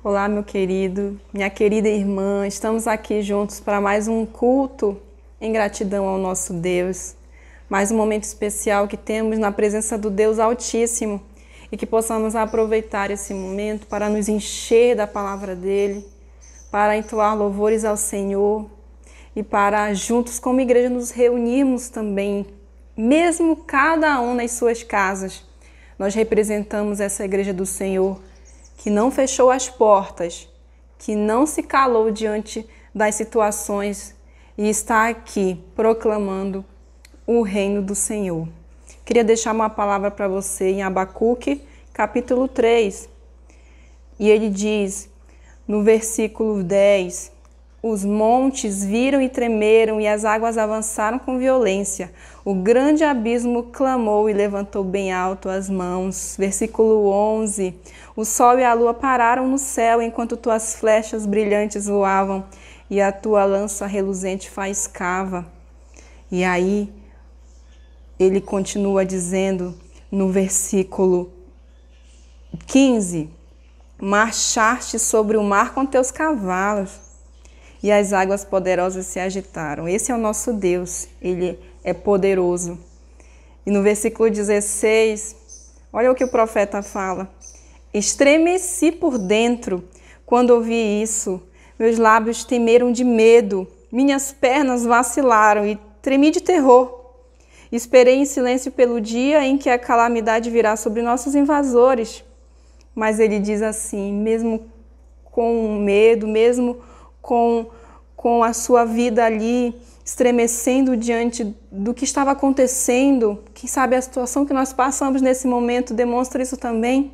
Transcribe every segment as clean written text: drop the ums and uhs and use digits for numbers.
Olá, meu querido, minha querida irmã, estamos aqui juntos para mais um culto em gratidão ao nosso Deus, mais um momento especial que temos na presença do Deus Altíssimo e que possamos aproveitar esse momento para nos encher da palavra dEle, para entoar louvores ao Senhor e para juntos como igreja nos reunirmos também, mesmo cada um nas suas casas. Nós representamos essa igreja do Senhor, que não fechou as portas, que não se calou diante das situações e está aqui proclamando o reino do Senhor. Queria deixar uma palavra para você em Abacuque, capítulo 3. E ele diz, no versículo 10, os montes viram e tremeram e as águas avançaram com violência. O grande abismo clamou e levantou bem alto as mãos. Versículo 11. O sol e a lua pararam no céu enquanto tuas flechas brilhantes voavam e a tua lança reluzente faiscava. E aí ele continua dizendo no versículo 15: marchaste sobre o mar com teus cavalos e as águas poderosas se agitaram. Esse é o nosso Deus, Ele é poderoso. E no versículo 16, olha o que o profeta fala. Estremeci por dentro quando ouvi isso. Meus lábios temeram de medo. Minhas pernas vacilaram e tremi de terror. Esperei em silêncio pelo dia em que a calamidade virá sobre nossos invasores. Mas ele diz assim, mesmo com medo, mesmo com a sua vida ali estremecendo diante do que estava acontecendo, quem sabe a situação que nós passamos nesse momento demonstra isso também.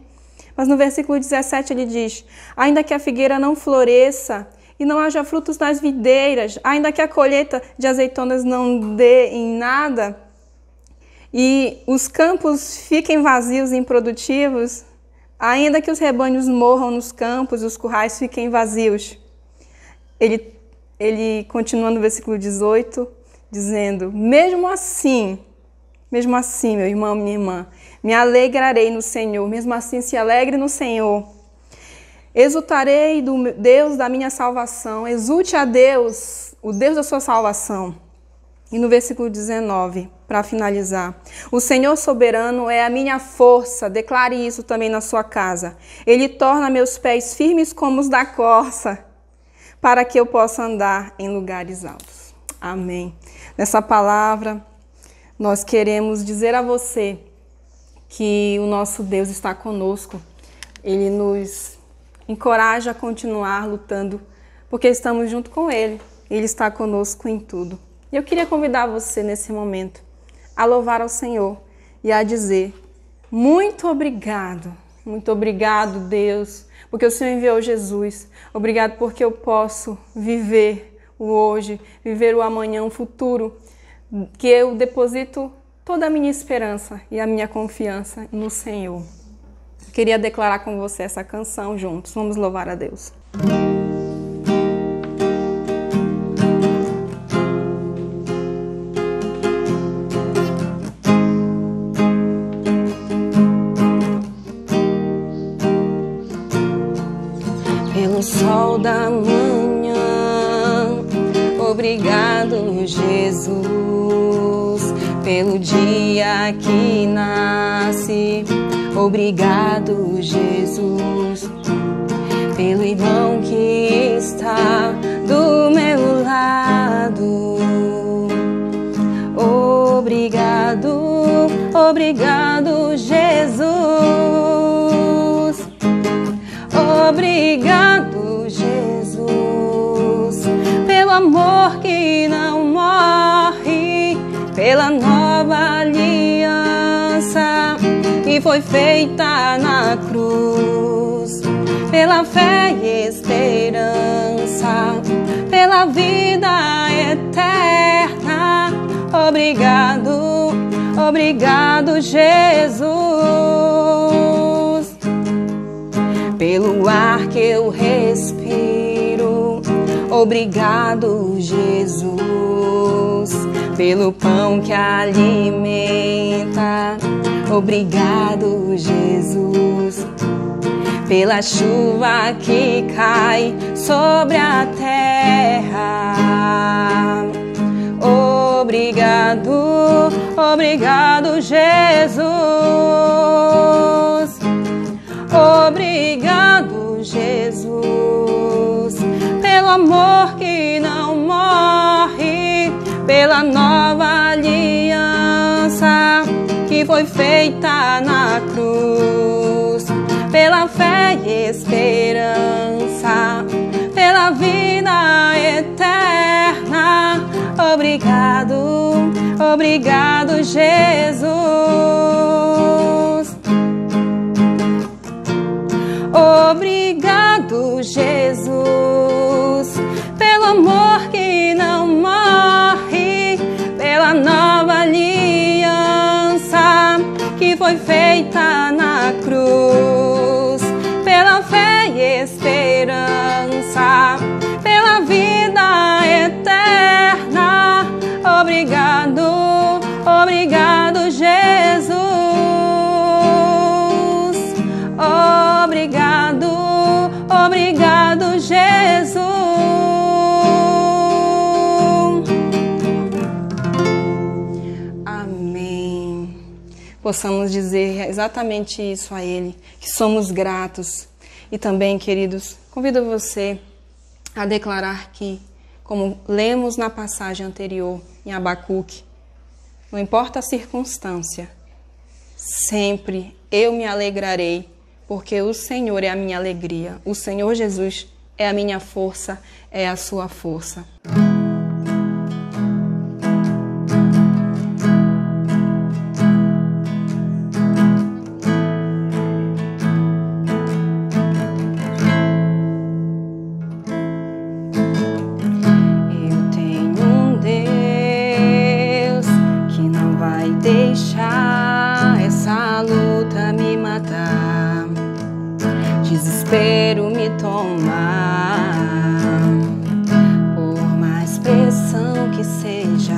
Mas no versículo 17 ele diz, ainda que a figueira não floresça e não haja frutos nas videiras, ainda que a colheita de azeitonas não dê em nada e os campos fiquem vazios e improdutivos, ainda que os rebanhos morram nos campos e os currais fiquem vazios. Ele continua no versículo 18, dizendo, mesmo assim, meu irmão, minha irmã, me alegrarei no Senhor, mesmo assim se alegre no Senhor. Exultarei do Deus da minha salvação, exulte a Deus, o Deus da sua salvação. E no versículo 19, para finalizar, o Senhor soberano é a minha força, declare isso também na sua casa. Ele torna meus pés firmes como os da corça, para que eu possa andar em lugares altos. Amém. Nessa palavra, nós queremos dizer a você que o nosso Deus está conosco. Ele nos encoraja a continuar lutando, porque estamos junto com Ele. Ele está conosco em tudo. E eu queria convidar você nesse momento a louvar ao Senhor e a dizer, muito obrigado, Deus, porque o Senhor enviou Jesus. Obrigado porque eu posso viver o hoje, viver o amanhã, o futuro, que eu deposito toda a minha esperança e a minha confiança no Senhor. Queria declarar com você essa canção juntos. Vamos louvar a Deus. Pelo sol da manhã, obrigado, Jesus, pelo dia que nasce, obrigado, Jesus, pelo irmão que está do meu lado, obrigado, Jesus. Obrigado, Jesus, pelo amor que não morre, pela nova aliança que foi feita na cruz, pela fé e esperança, pela vida eterna. Obrigado, Jesus. Pelo ar que eu respiro, obrigado, Jesus. Pelo pão que alimenta, obrigado, Jesus. pela chuva que cai sobre a terra. Obrigado, obrigado, Jesus. Obrigado, Jesus, pelo amor que não morre, pela nova aliança que foi feita na cruz, pela fé e esperança, pela vida eterna. Obrigado, obrigado, Jesus. Obrigado, Jesus, pelo amor que não morre, pela nova aliança que foi feita na cruz, pela fé e esperança, pela vida eterna. Obrigado, obrigado, Jesus. Obrigado, obrigado, Jesus. Amém. Possamos dizer exatamente isso a Ele, que somos gratos. E também, queridos, convido você a declarar que, como lemos na passagem anterior, em Abacuque, não importa a circunstância, sempre eu me alegrarei, porque o Senhor é a minha alegria. O Senhor Jesus é a minha força, é a sua força. Eu tenho um Deus que não vai deixar essa luta me matar, desespero me tomar. Por mais pressão que seja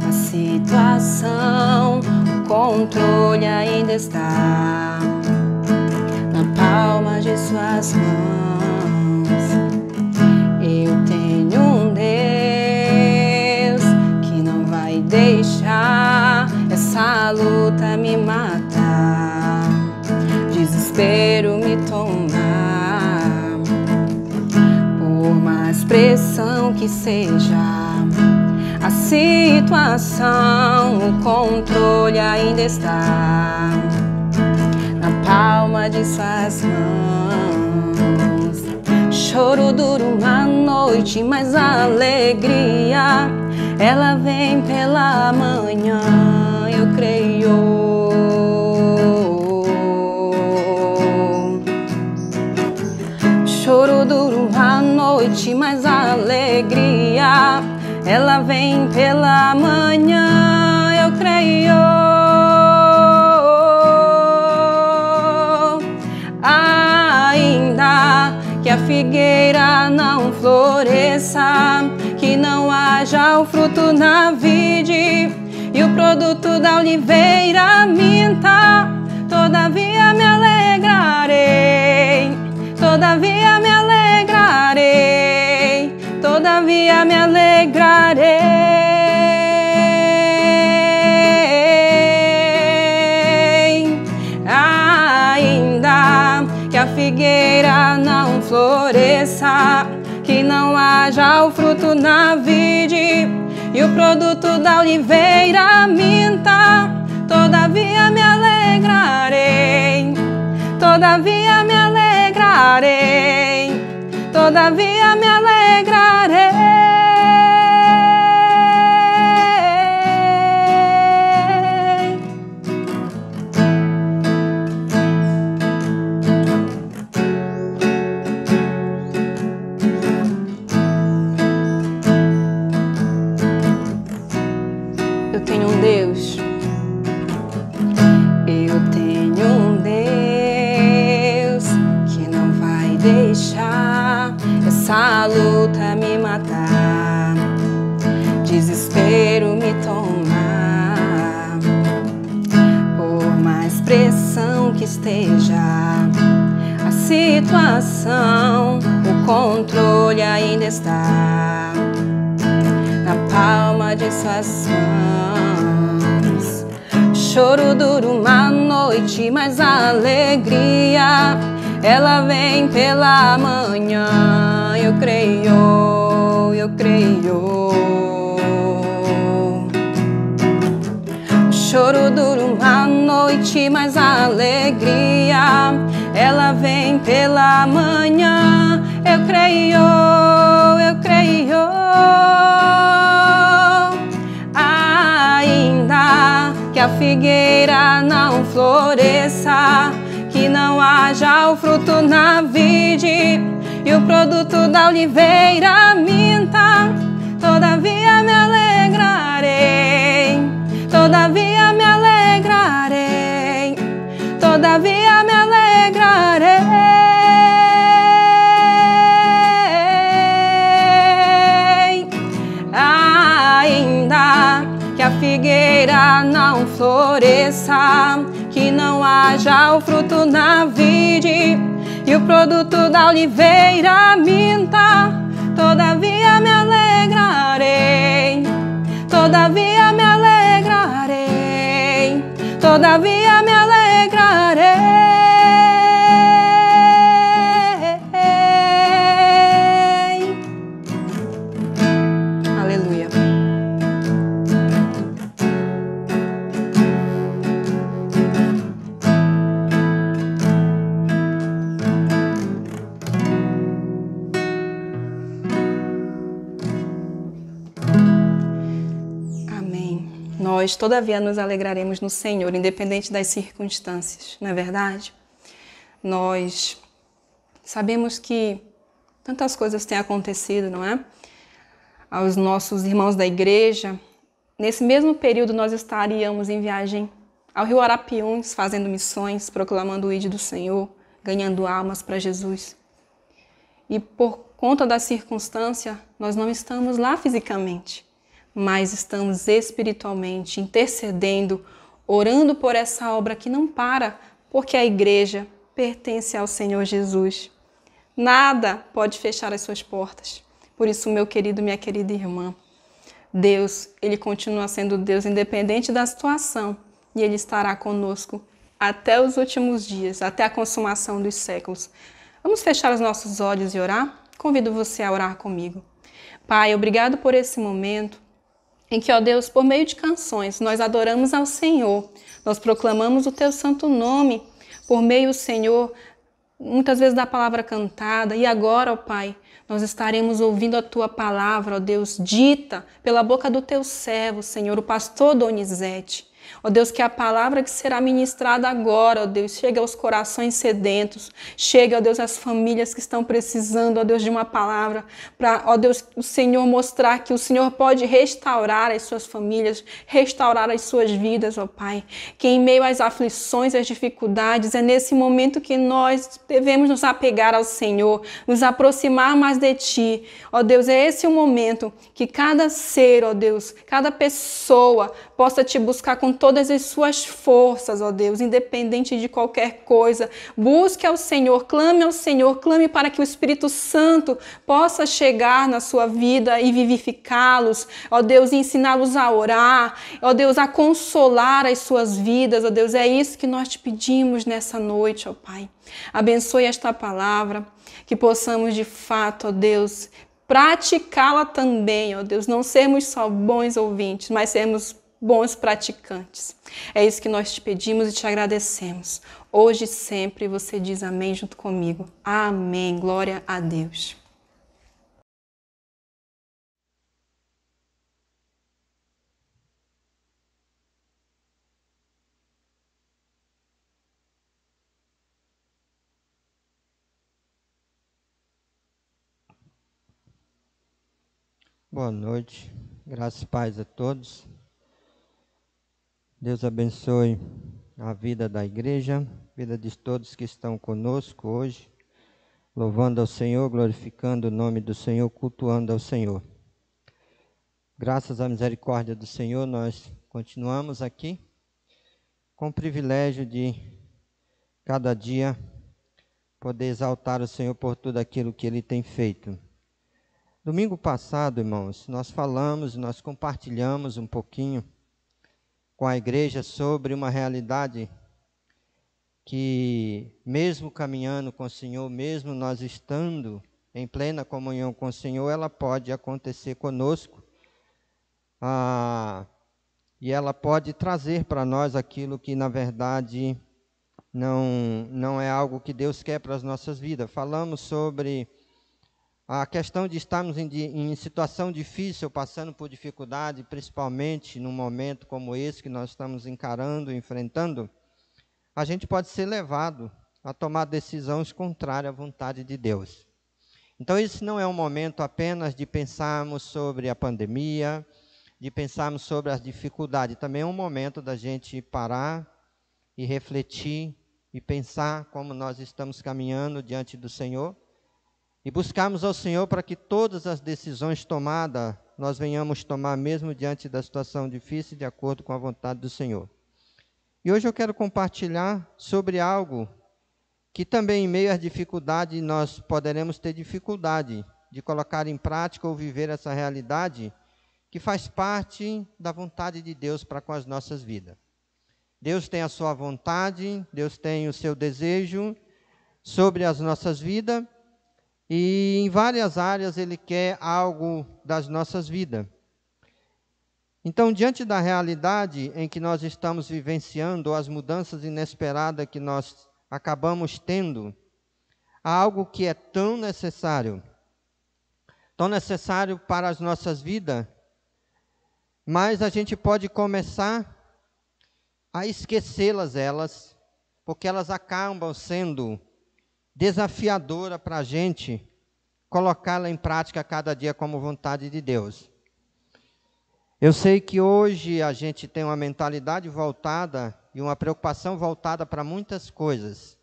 a situação, o controle ainda está na palma de suas mãos. Eu tenho um Deus que não vai deixar essa luta me matar, desespero me tomar. Por mais pressão que seja a situação, o controle ainda está na palma de suas mãos. Choro dura uma noite, mas a alegria ela vem pela manhã, eu creio. Choro dura uma noite, mas a alegria ela vem pela manhã, eu creio. Ainda que a figueira não floresça, que não haja o fruto na vide e o produto da oliveira minta, todavia me alegrarei, todavia me alegrarei, todavia me alegrarei. Ainda que a figueira não floresça, que não haja o fruto na vide e o produto da oliveira minta, todavia me alegrarei, todavia me alegrarei, todavia me alegrarei. Eu tenho um Deus, eu tenho um Deus que não vai deixar essa luta me matar, desespero me tomar. Por mais pressão que esteja situação, o controle ainda está na palma de suas mãos. Choro dura uma noite, mas a alegria, ela vem pela manhã. Eu creio, eu creio. Choro dura uma noite, mas a alegria, ela vem pela manhã. Eu creio, eu creio. Ainda que a figueira não floresça, que não haja o fruto na vide e o produto da oliveira minta, todavia me alegrarei, todavia me alegrarei, todavia me alegrarei. Ainda que a figueira não floresça, que não haja o fruto na vide e o produto da oliveira minta, todavia me alegrarei, todavia me alegrarei, todavia me alegrarei. Aleluia. Nós, todavia, nos alegraremos no Senhor, independente das circunstâncias, não é verdade? Nós sabemos que tantas coisas têm acontecido, não é? Aos nossos irmãos da igreja. Nesse mesmo período, nós estaríamos em viagem ao Rio Arapiuns, fazendo missões, proclamando o ID do Senhor, ganhando almas para Jesus. E por conta da circunstância, nós não estamos lá fisicamente, mas estamos espiritualmente intercedendo, orando por essa obra que não para, porque a igreja pertence ao Senhor Jesus. Nada pode fechar as suas portas. Por isso, meu querido, minha querida irmã, Deus, Ele continua sendo Deus independente da situação e Ele estará conosco até os últimos dias, até a consumação dos séculos. Vamos fechar os nossos olhos e orar? Convido você a orar comigo. Pai, obrigado por esse momento em que, ó Deus, por meio de canções, nós adoramos ao Senhor, nós proclamamos o Teu santo nome, por meio, Senhor, muitas vezes da palavra cantada, e agora, ó Pai, nós estaremos ouvindo a Tua palavra, ó Deus, dita pela boca do Teu servo, Senhor, o pastor Donizete. Ó Deus, que a palavra que será ministrada agora, ó Deus, chegue aos corações sedentos, chegue, ó Deus, às famílias que estão precisando, ó Deus, de uma palavra, para, ó Deus, o Senhor mostrar que o Senhor pode restaurar as suas famílias, restaurar as suas vidas, ó Pai. Que em meio às aflições, às dificuldades, é nesse momento que nós devemos nos apegar ao Senhor, nos aproximar mais de Ti. Ó Deus, é esse o momento que cada ser, ó Deus, cada pessoa possa Te buscar com todas as suas forças, ó Deus, independente de qualquer coisa. Busque ao Senhor, clame para que o Espírito Santo possa chegar na sua vida e vivificá-los, ó Deus, e ensiná-los a orar, ó Deus, a consolar as suas vidas, ó Deus, é isso que nós Te pedimos nessa noite, ó Pai. Abençoe esta palavra, que possamos de fato, ó Deus, praticá-la também, ó Deus, não sermos só bons ouvintes, mas sermos bons praticantes. É isso que nós Te pedimos e Te agradecemos. Hoje e sempre você diz amém junto comigo. Amém. Glória a Deus. Boa noite. Graças e paz a todos. Deus abençoe a vida da igreja, a vida de todos que estão conosco hoje, louvando ao Senhor, glorificando o nome do Senhor, cultuando ao Senhor. Graças à misericórdia do Senhor, nós continuamos aqui com o privilégio de, cada dia, poder exaltar o Senhor por tudo aquilo que Ele tem feito. Domingo passado, irmãos, nós falamos, nós compartilhamos um pouquinho com a igreja sobre uma realidade que, mesmo caminhando com o Senhor, mesmo nós estando em plena comunhão com o Senhor, ela pode acontecer conosco, e ela pode trazer para nós aquilo que, na verdade, não é algo que Deus quer para as nossas vidas. Falamos sobre a questão de estarmos em situação difícil, passando por dificuldade, principalmente num momento como esse que nós estamos encarando, enfrentando, a gente pode ser levado a tomar decisões contrárias à vontade de Deus. Então, esse não é um momento apenas de pensarmos sobre a pandemia, de pensarmos sobre as dificuldades. Também é um momento da gente parar e refletir e pensar como nós estamos caminhando diante do Senhor e buscarmos ao Senhor para que todas as decisões tomadas nós venhamos tomar mesmo diante da situação difícil, de acordo com a vontade do Senhor. E hoje eu quero compartilhar sobre algo que também em meio às dificuldades nós poderemos ter dificuldade de colocar em prática ou viver essa realidade que faz parte da vontade de Deus para com as nossas vidas. Deus tem a sua vontade, Deus tem o seu desejo sobre as nossas vidas e em várias áreas Ele quer algo das nossas vidas. Então, diante da realidade em que nós estamos vivenciando, ou as mudanças inesperadas que nós acabamos tendo, há algo que é tão necessário para as nossas vidas, mas a gente pode começar a esquecê-las, porque elas acabam sendo desafiadoras para a gente colocá-la em prática cada dia como vontade de Deus. Eu sei que hoje a gente tem uma mentalidade voltada e uma preocupação voltada para muitas coisas.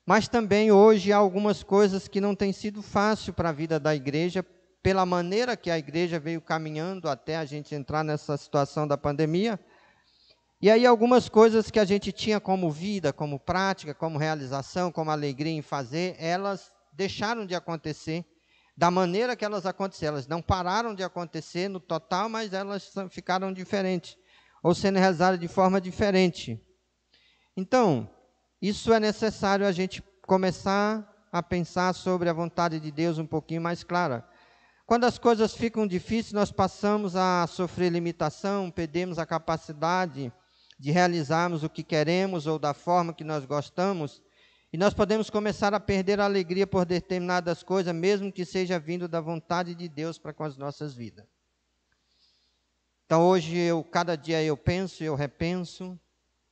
Mas também hoje há algumas coisas que não têm sido fácil para a vida da igreja, pela maneira que a igreja veio caminhando até a gente entrar nessa situação da pandemia. E aí algumas coisas que a gente tinha como vida, como prática, como realização, como alegria em fazer, elas deixaram de acontecer da maneira que elas aconteceram. Elas não pararam de acontecer no total, mas elas ficaram diferentes, ou sendo realizadas de forma diferente. Então, isso é necessário a gente começar a pensar sobre a vontade de Deus um pouquinho mais clara. Quando as coisas ficam difíceis, nós passamos a sofrer limitação, perdemos a capacidade de realizarmos o que queremos ou da forma que nós gostamos, e nós podemos começar a perder a alegria por determinadas coisas, mesmo que seja vindo da vontade de Deus para com as nossas vidas. Então hoje, cada dia eu penso, eu repenso,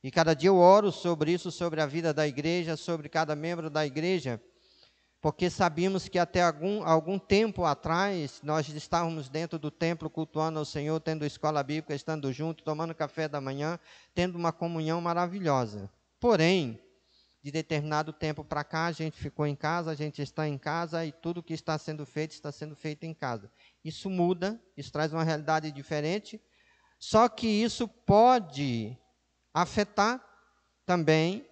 e cada dia eu oro sobre isso, sobre a vida da igreja, sobre cada membro da igreja, porque sabíamos que até algum tempo atrás, nós estávamos dentro do templo cultuando ao Senhor, tendo escola bíblica, estando junto, tomando café da manhã, tendo uma comunhão maravilhosa. Porém, de determinado tempo para cá, a gente ficou em casa, a gente está em casa e tudo que está sendo feito em casa. Isso muda, isso traz uma realidade diferente, só que isso pode afetar também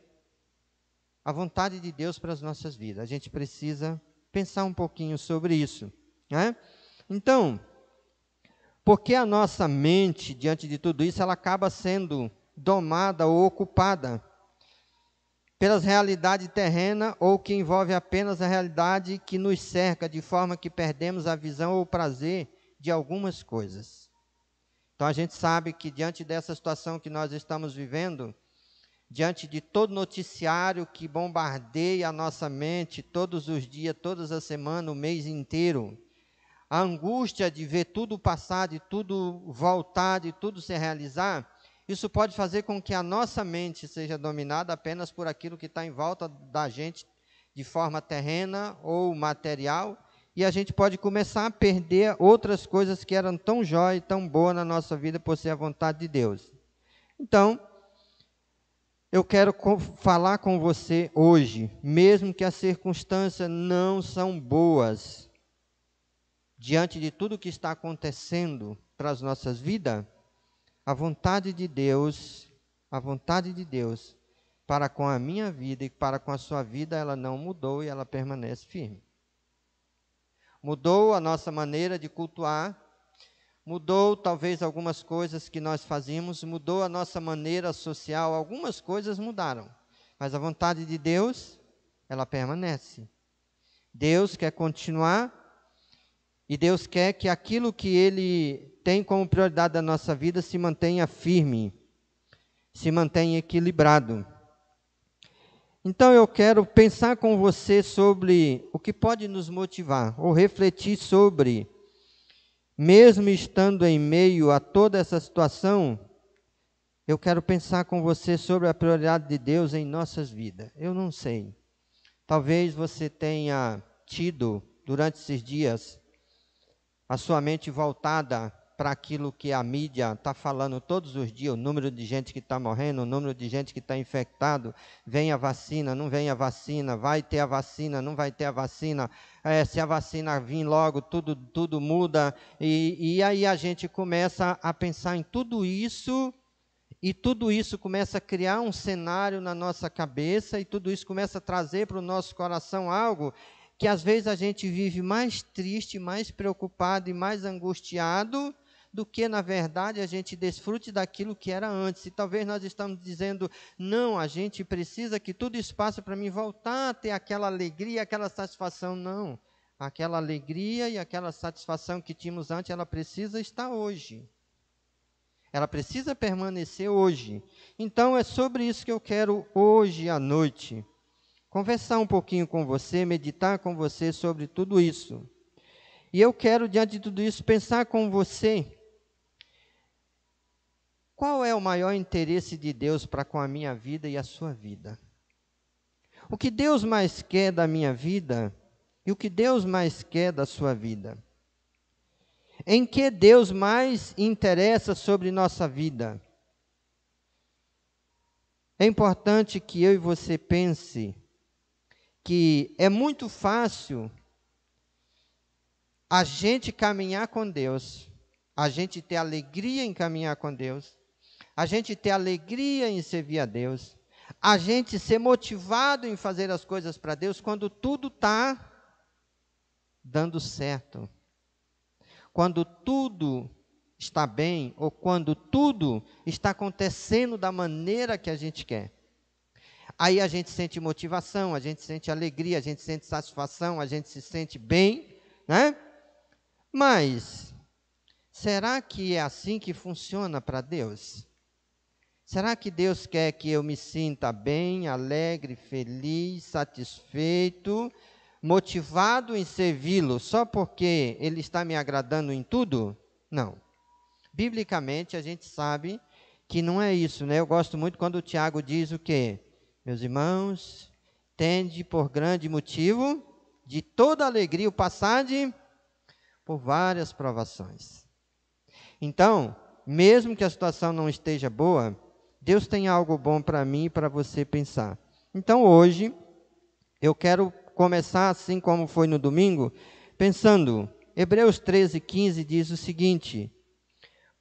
a vontade de Deus para as nossas vidas. A gente precisa pensar um pouquinho sobre isso, né? Então, porque a nossa mente, diante de tudo isso, ela acaba sendo domada ou ocupada pelas realidades terrenas ou que envolve apenas a realidade que nos cerca, de forma que perdemos a visão ou o prazer de algumas coisas. Então a gente sabe que diante dessa situação que nós estamos vivendo, diante de todo noticiário que bombardeia a nossa mente todos os dias, todas as semanas, o mês inteiro, a angústia de ver tudo passar, de tudo voltar, de tudo se realizar, isso pode fazer com que a nossa mente seja dominada apenas por aquilo que está em volta da gente, de forma terrena ou material, e a gente pode começar a perder outras coisas que eram tão jóia e tão boa na nossa vida por ser a vontade de Deus. Então, eu quero falar com você hoje, mesmo que as circunstâncias não são boas, diante de tudo que está acontecendo para as nossas vidas, a vontade de Deus para com a minha vida e para com a sua vida, ela não mudou e ela permanece firme. Mudou a nossa maneira de cultuar, mudou talvez algumas coisas que nós fazíamos, mudou a nossa maneira social, algumas coisas mudaram, mas a vontade de Deus, ela permanece. Deus quer continuar e Deus quer que aquilo que Ele tem como prioridade da nossa vida se mantenha firme, se mantenha equilibrado. Então eu quero pensar com você sobre o que pode nos motivar, ou refletir sobre, mesmo estando em meio a toda essa situação, eu quero pensar com você sobre a prioridade de Deus em nossas vidas. Eu não sei, talvez você tenha tido, durante esses dias, a sua mente voltada para aquilo que a mídia está falando todos os dias, o número de gente que está morrendo, o número de gente que está infectado, vem a vacina, não vem a vacina, vai ter a vacina, não vai ter a vacina, se a vacina vir logo, tudo muda, e aí a gente começa a pensar em tudo isso, e tudo isso começa a criar um cenário na nossa cabeça, e tudo isso começa a trazer para o nosso coração algo que às vezes a gente vive mais triste, mais preocupado e mais angustiado do que, na verdade, a gente desfrute daquilo que era antes. E talvez nós estamos dizendo, não, a gente precisa que tudo isso passe para mim voltar a ter aquela alegria, aquela satisfação. Não, aquela alegria e aquela satisfação que tínhamos antes, ela precisa estar hoje. Ela precisa permanecer hoje. Então, é sobre isso que eu quero hoje à noite conversar um pouquinho com você, meditar com você sobre tudo isso. E eu quero, diante de tudo isso, pensar com você qual é o maior interesse de Deus para com a minha vida e a sua vida. O que Deus mais quer da minha vida e o que Deus mais quer da sua vida. Em que Deus mais interessa sobre nossa vida. É importante que eu e você pense que é muito fácil a gente caminhar com Deus, a gente ter alegria em caminhar com Deus, a gente ter alegria em servir a Deus, a gente ser motivado em fazer as coisas para Deus quando tudo está dando certo, quando tudo está bem ou quando tudo está acontecendo da maneira que a gente quer. Aí a gente sente motivação, a gente sente alegria, a gente sente satisfação, a gente se sente bem, né? Mas, será que é assim que funciona para Deus? Será que Deus quer que eu me sinta bem, alegre, feliz, satisfeito, motivado em servi-lo só porque Ele está me agradando em tudo? Não. Biblicamente, a gente sabe que não é isso, né? Eu gosto muito quando o Tiago diz o quê? Meus irmãos, tende por grande motivo de toda alegria o passade por várias provações. Então, mesmo que a situação não esteja boa, Deus tem algo bom para mim e para você pensar. Então, hoje, eu quero começar assim como foi no domingo, pensando, Hebreus 13:15 diz o seguinte,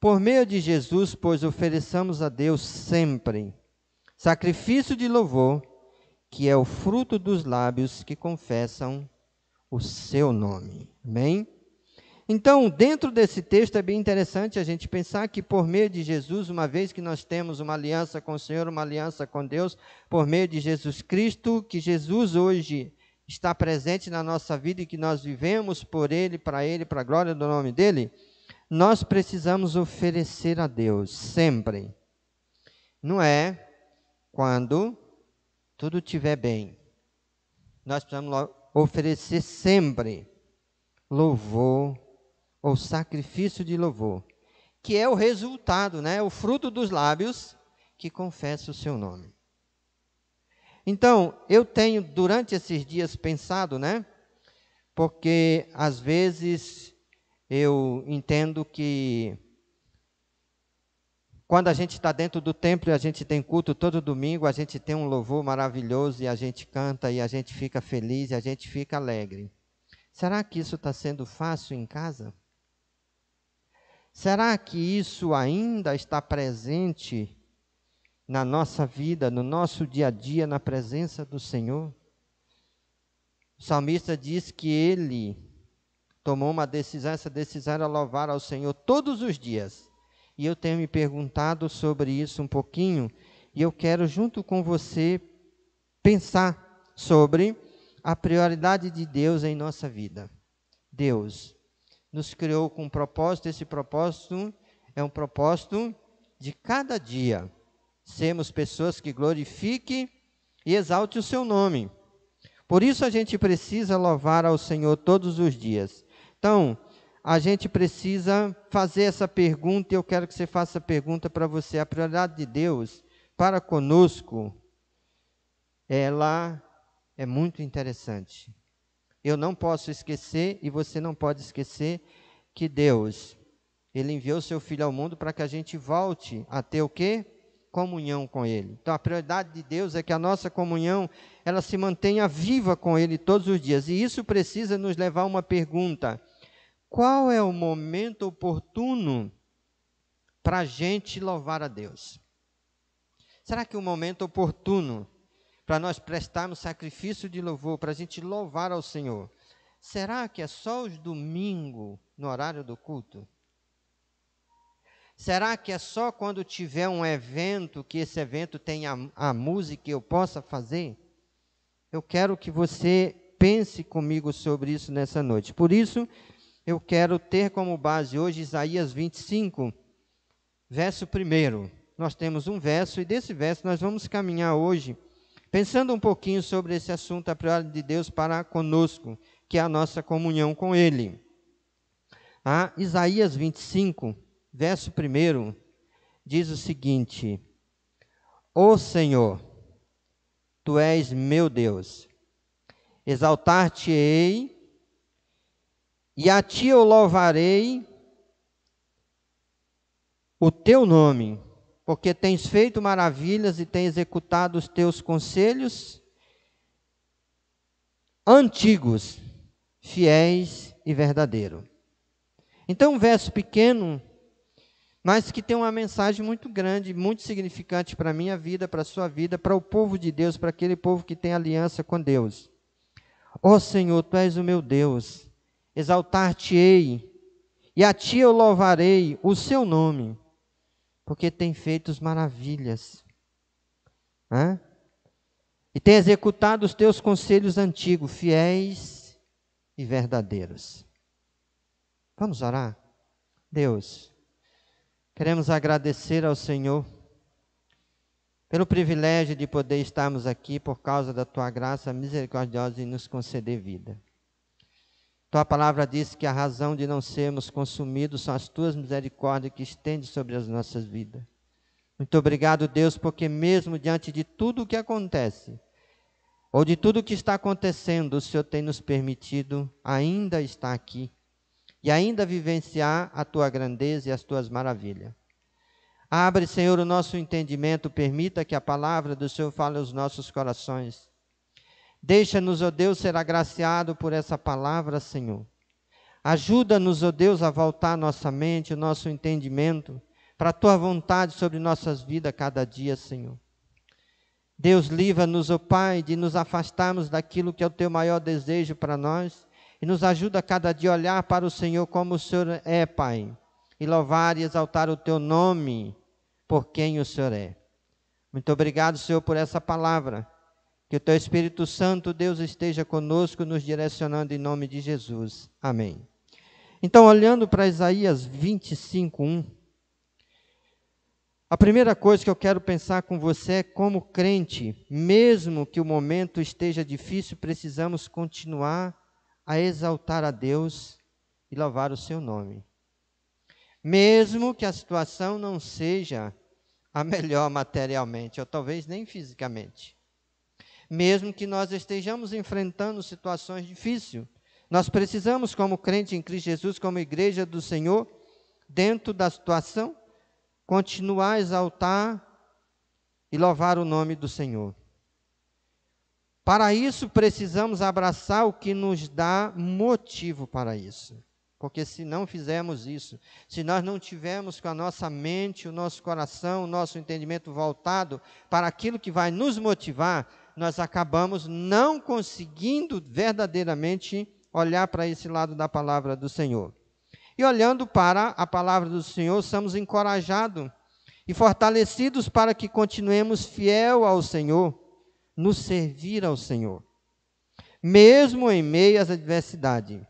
por meio de Jesus, pois ofereçamos a Deus sempre sacrifício de louvor, que é o fruto dos lábios que confessam o seu nome. Amém? Então, dentro desse texto é bem interessante a gente pensar que por meio de Jesus, uma vez que nós temos uma aliança com o Senhor, uma aliança com Deus, por meio de Jesus Cristo, que Jesus hoje está presente na nossa vida e que nós vivemos por Ele, para a glória do nome dEle, nós precisamos oferecer a Deus sempre. Não é quando tudo estiver bem. Nós precisamos oferecer sempre louvor ou sacrifício de louvor, que é o resultado, né, o fruto dos lábios que confessa o seu nome. Então, eu tenho durante esses dias pensado, né, porque às vezes eu entendo que quando a gente está dentro do templo e a gente tem culto todo domingo, a gente tem um louvor maravilhoso e a gente canta e a gente fica feliz e a gente fica alegre. Será que isso está sendo fácil em casa? Será que isso ainda está presente na nossa vida, no nosso dia a dia, na presença do Senhor? O salmista diz que ele tomou uma decisão, essa decisão era louvar ao Senhor todos os dias. E eu tenho me perguntado sobre isso um pouquinho, e eu quero, junto com você, pensar sobre a prioridade de Deus em nossa vida. Deus nos criou com um propósito, esse propósito é um propósito de cada dia sermos pessoas que glorifiquem e exaltem o seu nome. Por isso a gente precisa louvar ao Senhor todos os dias. Então, a gente precisa fazer essa pergunta, e eu quero que você faça a pergunta para você. A prioridade de Deus para conosco, ela é muito interessante. Eu não posso esquecer, e você não pode esquecer, que Deus, Ele enviou seu Filho ao mundo para que a gente volte a ter o quê? Comunhão com Ele. Então, a prioridade de Deus é que a nossa comunhão, ela se mantenha viva com Ele todos os dias. E isso precisa nos levar a uma pergunta: qual é o momento oportuno para a gente louvar a Deus? Será que o momento oportuno para nós prestarmos sacrifício de louvor, para a gente louvar ao Senhor, será que é só os domingos no horário do culto? Será que é só quando tiver um evento, que esse evento tenha a música que eu possa fazer? Eu quero que você pense comigo sobre isso nessa noite. Por isso, eu quero ter como base hoje Isaías 25, verso 1. Nós temos um verso, e desse verso nós vamos caminhar hoje, pensando um pouquinho sobre esse assunto, a prioridade de Deus para conosco, que é a nossa comunhão com Ele. Isaías 25, verso 1, diz o seguinte: Ó Senhor, Tu és meu Deus, exaltar-te-ei, e a Ti eu louvarei o Teu nome, porque tens feito maravilhas e tens executado os Teus conselhos antigos, fiéis e verdadeiros. Então, um verso pequeno, mas que tem uma mensagem muito grande, muito significante para a minha vida, para a sua vida, para o povo de Deus, para aquele povo que tem aliança com Deus. Ó Senhor, Tu és o meu Deus, exaltar-te-ei, e a Ti eu louvarei o Seu nome, porque tem feito maravilhas, e tem executado os Teus conselhos antigos, fiéis e verdadeiros. Vamos orar? Deus, queremos agradecer ao Senhor pelo privilégio de poder estarmos aqui por causa da Tua graça misericordiosa e nos conceder vida. Tua palavra diz que a razão de não sermos consumidos são as Tuas misericórdias que estendem sobre as nossas vidas. Muito obrigado, Deus, porque mesmo diante de tudo o que acontece, ou de tudo o que está acontecendo, o Senhor tem nos permitido ainda estar aqui e ainda vivenciar a Tua grandeza e as Tuas maravilhas. Abre, Senhor, o nosso entendimento, permita que a palavra do Senhor fale aos nossos corações. Deixa-nos, ó Deus, ser agraciado por essa palavra, Senhor. Ajuda-nos, ó Deus, a voltar a nossa mente, o nosso entendimento, para a Tua vontade sobre nossas vidas cada dia, Senhor. Deus, livra-nos, ó Pai, de nos afastarmos daquilo que é o Teu maior desejo para nós, e nos ajuda a cada dia a olhar para o Senhor como o Senhor é, Pai, e louvar e exaltar o Teu nome por quem o Senhor é. Muito obrigado, Senhor, por essa palavra. Que o Teu Espírito Santo, Deus, esteja conosco, nos direcionando em nome de Jesus. Amém. Então, olhando para Isaías 25, 1, a primeira coisa que eu quero pensar com você é como crente, mesmo que o momento esteja difícil, precisamos continuar a exaltar a Deus e louvar o Seu nome. Mesmo que a situação não seja a melhor materialmente, ou talvez nem fisicamente. Mesmo que nós estejamos enfrentando situações difíceis, nós precisamos, como crente em Cristo Jesus, como igreja do Senhor, dentro da situação, continuar a exaltar e louvar o nome do Senhor. Para isso, precisamos abraçar o que nos dá motivo para isso. Porque se não fizermos isso, se nós não tivermos com a nossa mente, o nosso coração, o nosso entendimento voltado para aquilo que vai nos motivar, nós acabamos não conseguindo verdadeiramente olhar para esse lado da palavra do Senhor. E olhando para a palavra do Senhor, somos encorajados e fortalecidos para que continuemos fiel ao Senhor, nos servir ao Senhor, mesmo em meio às adversidades.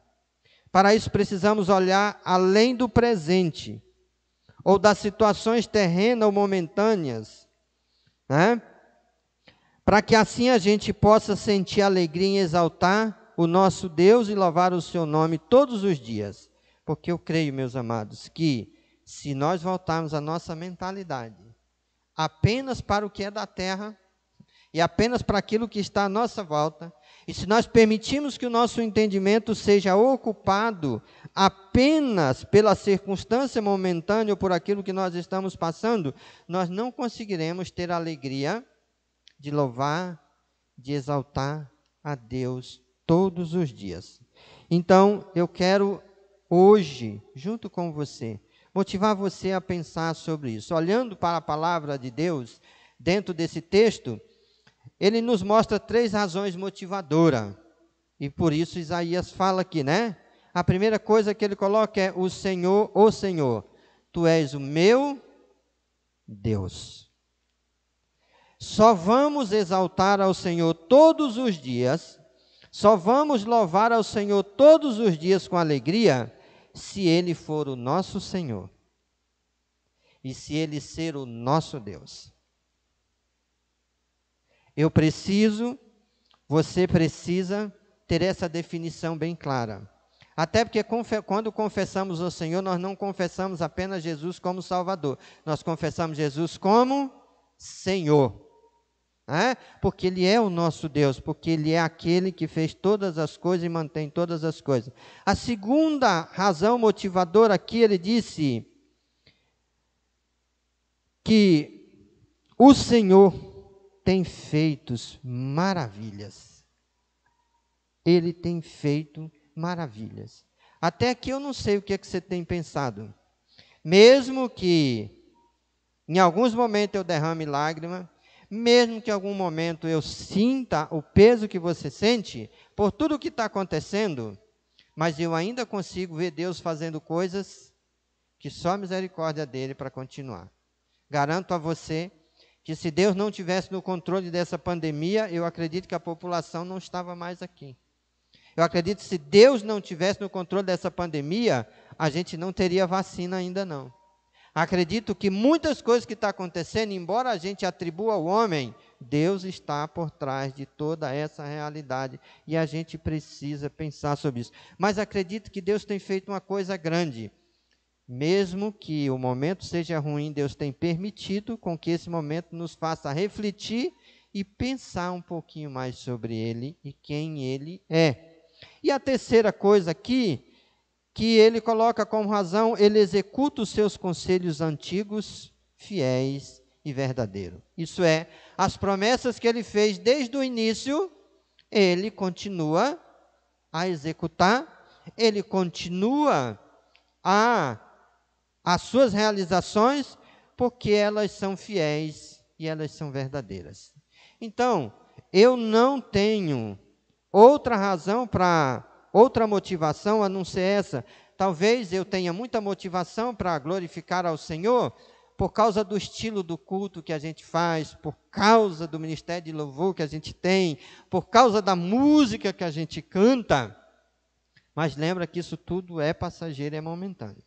Para isso precisamos olhar além do presente, ou das situações terrenas ou momentâneas, né? Para que assim a gente possa sentir alegria em exaltar o nosso Deus e louvar o seu nome todos os dias. Porque eu creio, meus amados, que se nós voltarmos a nossa mentalidade apenas para o que é da terra e apenas para aquilo que está à nossa volta, e se nós permitirmos que o nosso entendimento seja ocupado apenas pela circunstância momentânea ou por aquilo que nós estamos passando, nós não conseguiremos ter a alegria de louvar, de exaltar a Deus todos os dias. Então, eu quero hoje, junto com você, motivar você a pensar sobre isso. Olhando para a palavra de Deus, dentro desse texto, ele nos mostra 3 razões motivadoras. E por isso Isaías fala aqui, né? A primeira coisa que ele coloca é o Senhor, tu és o meu Deus. Só vamos exaltar ao Senhor todos os dias, só vamos louvar ao Senhor todos os dias com alegria, se Ele for o nosso Senhor e se Ele ser o nosso Deus. Eu preciso, você precisa ter essa definição bem clara. Até porque quando confessamos o Senhor, nós não confessamos apenas Jesus como Salvador, nós confessamos Jesus como Senhor. Porque Ele é o nosso Deus, porque Ele é aquele que fez todas as coisas e mantém todas as coisas. A segunda razão motivadora aqui, ele disse que o Senhor tem feito maravilhas. Ele tem feito maravilhas. Até aqui eu não sei o que é que você tem pensado. Mesmo que em alguns momentos eu derrame lágrima, mesmo que em algum momento eu sinta o peso que você sente, por tudo o que está acontecendo, mas eu ainda consigo ver Deus fazendo coisas que só a misericórdia dele para continuar. Garanto a você que se Deus não tivesse no controle dessa pandemia, eu acredito que a população não estava mais aqui. Eu acredito que se Deus não tivesse no controle dessa pandemia, a gente não teria vacina ainda não. Acredito que muitas coisas que estão acontecendo, embora a gente atribua ao homem, Deus está por trás de toda essa realidade e a gente precisa pensar sobre isso. Mas acredito que Deus tem feito uma coisa grande. Mesmo que o momento seja ruim, Deus tem permitido com que esse momento nos faça refletir e pensar um pouquinho mais sobre Ele e quem Ele é. E a terceira coisa aqui, que ele coloca como razão, ele executa os seus conselhos antigos, fiéis e verdadeiros. Isso é, as promessas que ele fez desde o início, ele continua a executar, ele continua as suas realizações, porque elas são fiéis e elas são verdadeiras. Então, eu não tenho outra razão outra motivação a não ser essa. Talvez eu tenha muita motivação para glorificar ao Senhor por causa do estilo do culto que a gente faz, por causa do ministério de louvor que a gente tem, por causa da música que a gente canta. Mas lembra que isso tudo é passageiro e é momentâneo.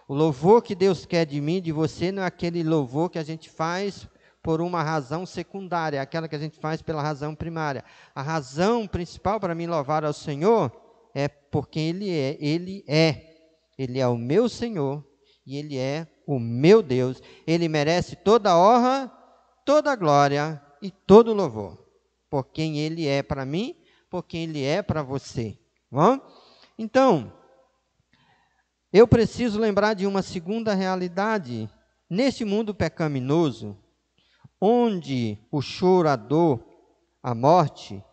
O louvor que Deus quer de mim, de você, não é aquele louvor que a gente faz por uma razão secundária, aquela que a gente faz pela razão primária. A razão principal para mim louvar ao Senhor é porque Ele é o meu Senhor e Ele é o meu Deus. Ele merece toda a honra, toda a glória e todo o louvor, por quem Ele é para mim, por quem Ele é para você. Bom? Então, eu preciso lembrar de uma segunda realidade. Neste mundo pecaminoso, onde o choro, a dor, a morte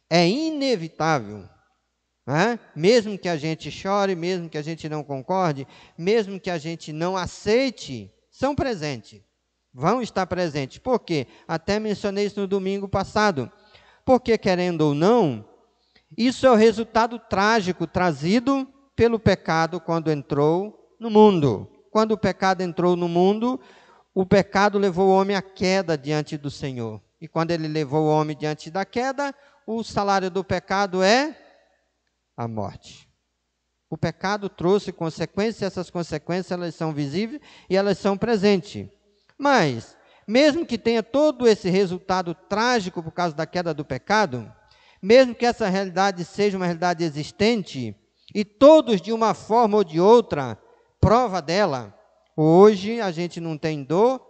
é inevitável, né? Mesmo que a gente chore, mesmo que a gente não concorde, mesmo que a gente não aceite, são presentes. Vão estar presentes. Por quê? Até mencionei isso no domingo passado. Porque, querendo ou não, isso é o resultado trágico trazido pelo pecado quando entrou no mundo. Quando o pecado entrou no mundo, o pecado levou o homem à queda diante do Senhor. E quando ele levou o homem diante da queda, o salário do pecado é a morte. O pecado trouxe consequências, essas consequências elas são visíveis e elas são presentes. Mas, mesmo que tenha todo esse resultado trágico por causa da queda do pecado, mesmo que essa realidade seja uma realidade existente, e todos de uma forma ou de outra, prova dela, hoje a gente não tem dor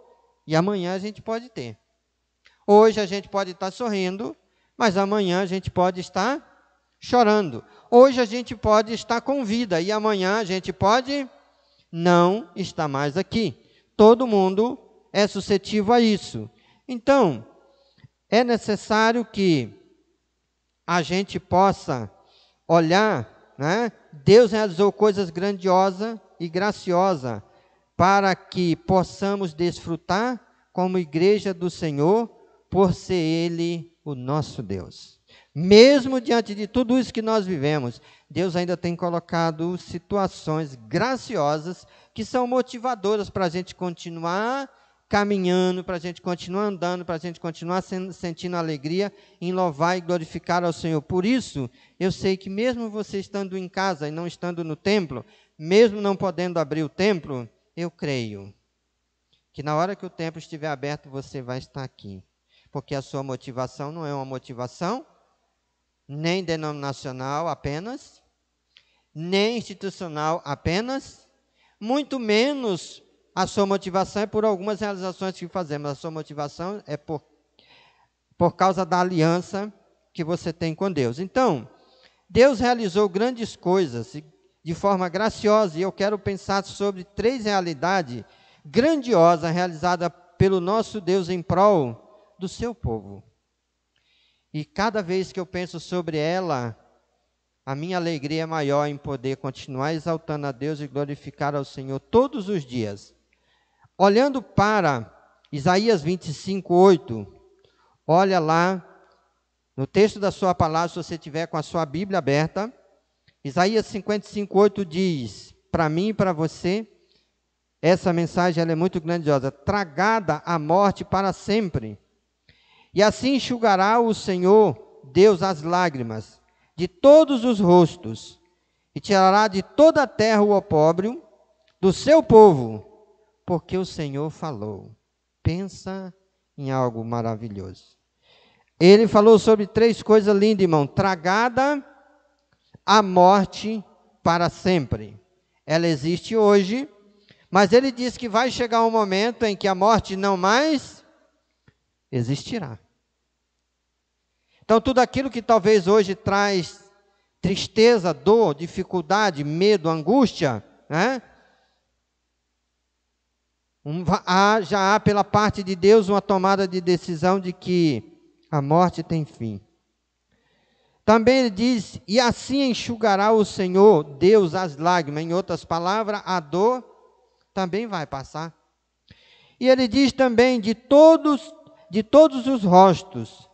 e amanhã a gente pode ter. Hoje a gente pode estar sorrindo, mas amanhã a gente pode estar chorando. Hoje a gente pode estar com vida e amanhã a gente pode não estar mais aqui. Todo mundo é suscetível a isso. Então, é necessário que a gente possa olhar, né? Deus realizou coisas grandiosas e graciosas para que possamos desfrutar como igreja do Senhor, por ser Ele o nosso Deus. Mesmo diante de tudo isso que nós vivemos, Deus ainda tem colocado situações graciosas que são motivadoras para a gente continuar caminhando, para a gente continuar andando, para a gente continuar sentindo alegria em louvar e glorificar ao Senhor. Por isso, eu sei que mesmo você estando em casa e não estando no templo, mesmo não podendo abrir o templo, eu creio que na hora que o templo estiver aberto, você vai estar aqui. Porque a sua motivação não é uma motivação nem denominacional apenas, nem institucional apenas, muito menos a sua motivação é por algumas realizações que fazemos. A sua motivação é por causa da aliança que você tem com Deus. Então, Deus realizou grandes coisas de forma graciosa, e eu quero pensar sobre 3 realidades grandiosas realizadas pelo nosso Deus em prol do seu povo. E cada vez que eu penso sobre ela, a minha alegria é maior em poder continuar exaltando a Deus e glorificar ao Senhor todos os dias. Olhando para Isaías 25:8, olha lá, no texto da sua palavra, se você tiver com a sua Bíblia aberta, Isaías 55:8 diz, para mim e para você, essa mensagem ela é muito grandiosa: tragada a morte para sempre. E assim enxugará o Senhor, Deus, as lágrimas de todos os rostos, e tirará de toda a terra o opróbrio do seu povo, porque o Senhor falou. Pensa em algo maravilhoso. Ele falou sobre 3 coisas lindas, irmão: tragada a morte para sempre. Ela existe hoje, mas ele diz que vai chegar um momento em que a morte não mais existirá. Então, tudo aquilo que talvez hoje traz tristeza, dor, dificuldade, medo, angústia, né? Já há pela parte de Deus uma tomada de decisão de que a morte tem fim. Também ele diz, e assim enxugará o Senhor, Deus, as lágrimas. Em outras palavras, a dor também vai passar. E ele diz também, de todos os rostos,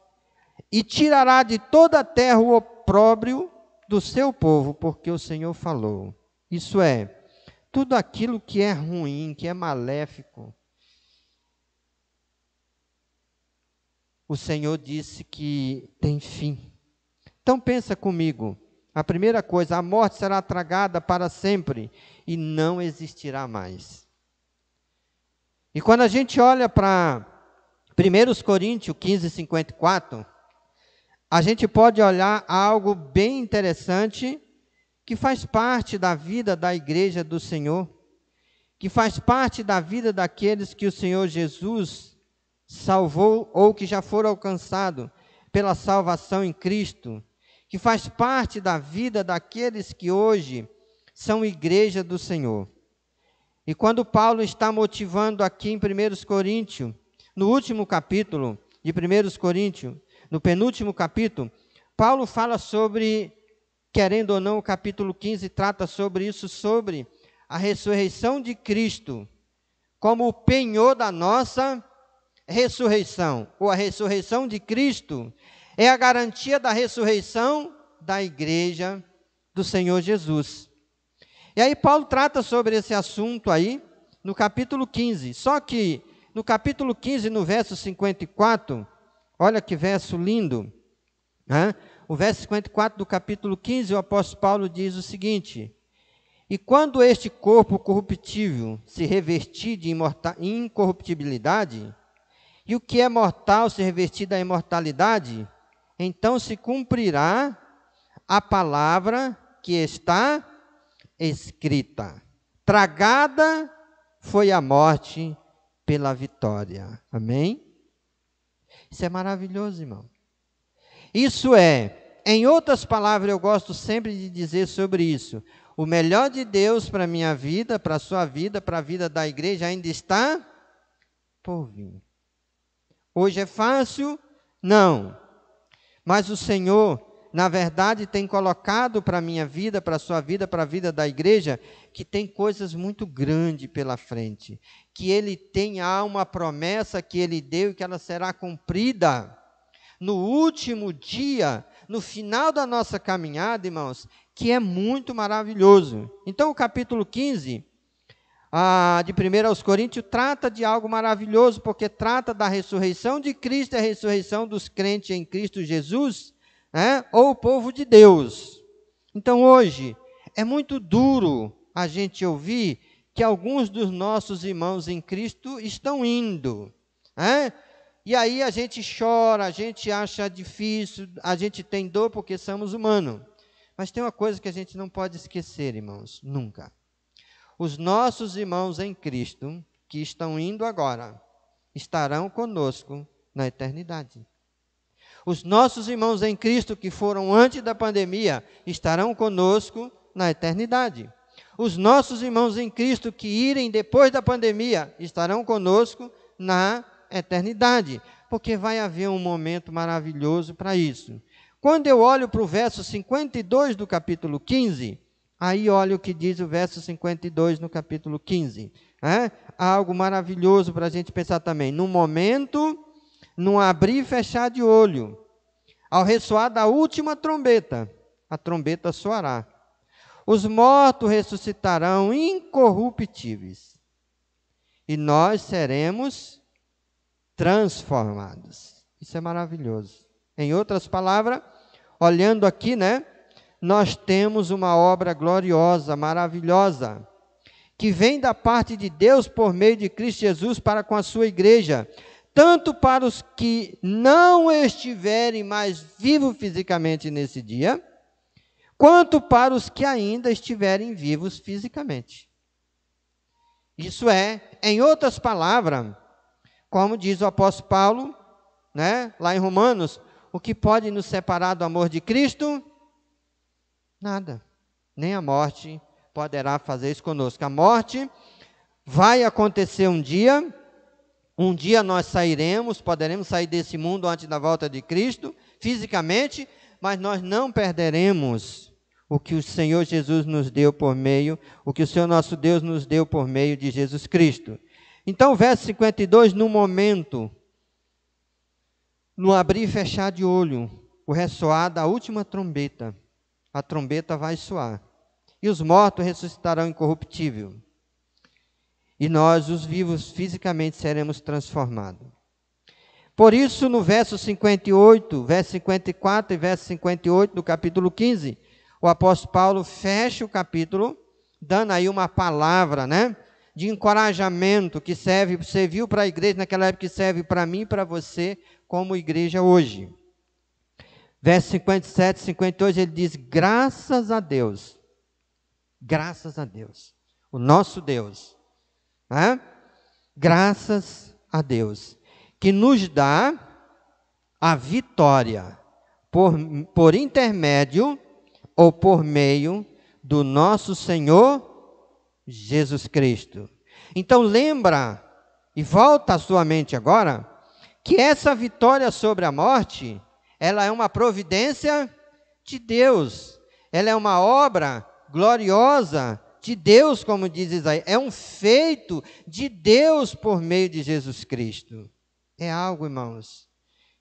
e tirará de toda a terra o opróbrio do seu povo, porque o Senhor falou. Isso é, tudo aquilo que é ruim, que é maléfico, o Senhor disse que tem fim. Então pensa comigo, a primeira coisa, a morte será tragada para sempre e não existirá mais. E quando a gente olha para 1 Coríntios 15:54, a gente pode olhar algo bem interessante que faz parte da vida da igreja do Senhor, que faz parte da vida daqueles que o Senhor Jesus salvou ou que já foram alcançados pela salvação em Cristo, que faz parte da vida daqueles que hoje são igreja do Senhor. E quando Paulo está motivando aqui em 1 Coríntios, no último capítulo de 1 Coríntios, no penúltimo capítulo, Paulo fala sobre querendo ou não, o capítulo 15 trata sobre isso, sobre a ressurreição de Cristo, como o penhor da nossa ressurreição, ou a ressurreição de Cristo é a garantia da ressurreição da igreja do Senhor Jesus. E aí Paulo trata sobre esse assunto aí no capítulo 15, só que no capítulo 15, no verso 54, olha que verso lindo, né? O verso 54 do capítulo 15, o apóstolo Paulo diz o seguinte: e quando este corpo corruptível se revestir de incorruptibilidade, e o que é mortal se revestir da imortalidade, então se cumprirá a palavra que está escrita: tragada foi a morte pela vitória. Amém? Isso é maravilhoso, irmão. Isso é, em outras palavras, eu gosto sempre de dizer sobre isso: o melhor de Deus para a minha vida, para a sua vida, para a vida da igreja, ainda está por vir. Hoje é fácil? Não. Mas o Senhor, na verdade, tem colocado para a minha vida, para a sua vida, para a vida da igreja, que tem coisas muito grandes pela frente. Que Ele tem uma promessa que Ele deu e que ela será cumprida no último dia, no final da nossa caminhada, irmãos, que é muito maravilhoso. Então, o capítulo 15 de 1 aos Coríntios trata de algo maravilhoso, porque trata da ressurreição de Cristo, a ressurreição dos crentes em Cristo Jesus, ou o povo de Deus. Então, hoje, é muito duro a gente ouvir que alguns dos nossos irmãos em Cristo estão indo, e aí a gente chora, a gente acha difícil, a gente tem dor porque somos humanos. Mas tem uma coisa que a gente não pode esquecer, irmãos, nunca. Os nossos irmãos em Cristo, que estão indo agora, estarão conosco na eternidade. Os nossos irmãos em Cristo, que foram antes da pandemia, estarão conosco na eternidade. Os nossos irmãos em Cristo, que irem depois da pandemia, estarão conosco na eternidade, porque vai haver um momento maravilhoso para isso. Quando eu olho para o verso 52 do capítulo 15, aí olha o que diz o verso 52 no capítulo 15. Há algo maravilhoso para a gente pensar também. No momento, num abrir e fechar de olho, ao ressoar da última trombeta, a trombeta soará. Os mortos ressuscitarão incorruptíveis, e nós seremos transformados. Isso é maravilhoso. Em outras palavras, olhando aqui, nós temos uma obra gloriosa, maravilhosa, que vem da parte de Deus por meio de Cristo Jesus para com a sua igreja, tanto para os que não estiverem mais vivos fisicamente nesse dia, quanto para os que ainda estiverem vivos fisicamente. Isso é, em outras palavras, como diz o apóstolo Paulo, lá em Romanos, o que pode nos separar do amor de Cristo? Nada. Nem a morte poderá fazer isso conosco. A morte vai acontecer um dia nós sairemos, poderemos sair desse mundo antes da volta de Cristo, fisicamente, mas nós não perderemos o que o Senhor Jesus nos deu por meio, o que o Senhor nosso Deus nos deu por meio de Jesus Cristo. Então, o verso 52, no momento, no abrir e fechar de olho, o ressoar da última trombeta, a trombeta vai soar, e os mortos ressuscitarão incorruptível, e nós, os vivos, fisicamente seremos transformados. Por isso, no verso 58, verso 54 e verso 58 do capítulo 15, o apóstolo Paulo fecha o capítulo, dando aí uma palavra, de encorajamento que serviu para a igreja naquela época, que serve para mim e para você como igreja hoje. Verso 57, 58, ele diz: graças a Deus, o nosso Deus, graças a Deus, que nos dá a vitória por intermédio ou por meio do nosso Senhor Jesus Cristo. Então lembra, e volta à sua mente agora, que essa vitória sobre a morte, ela é uma providência de Deus. ela é uma obra gloriosa de Deus, como diz Isaías. É um feito de Deus por meio de Jesus Cristo. É algo, irmãos,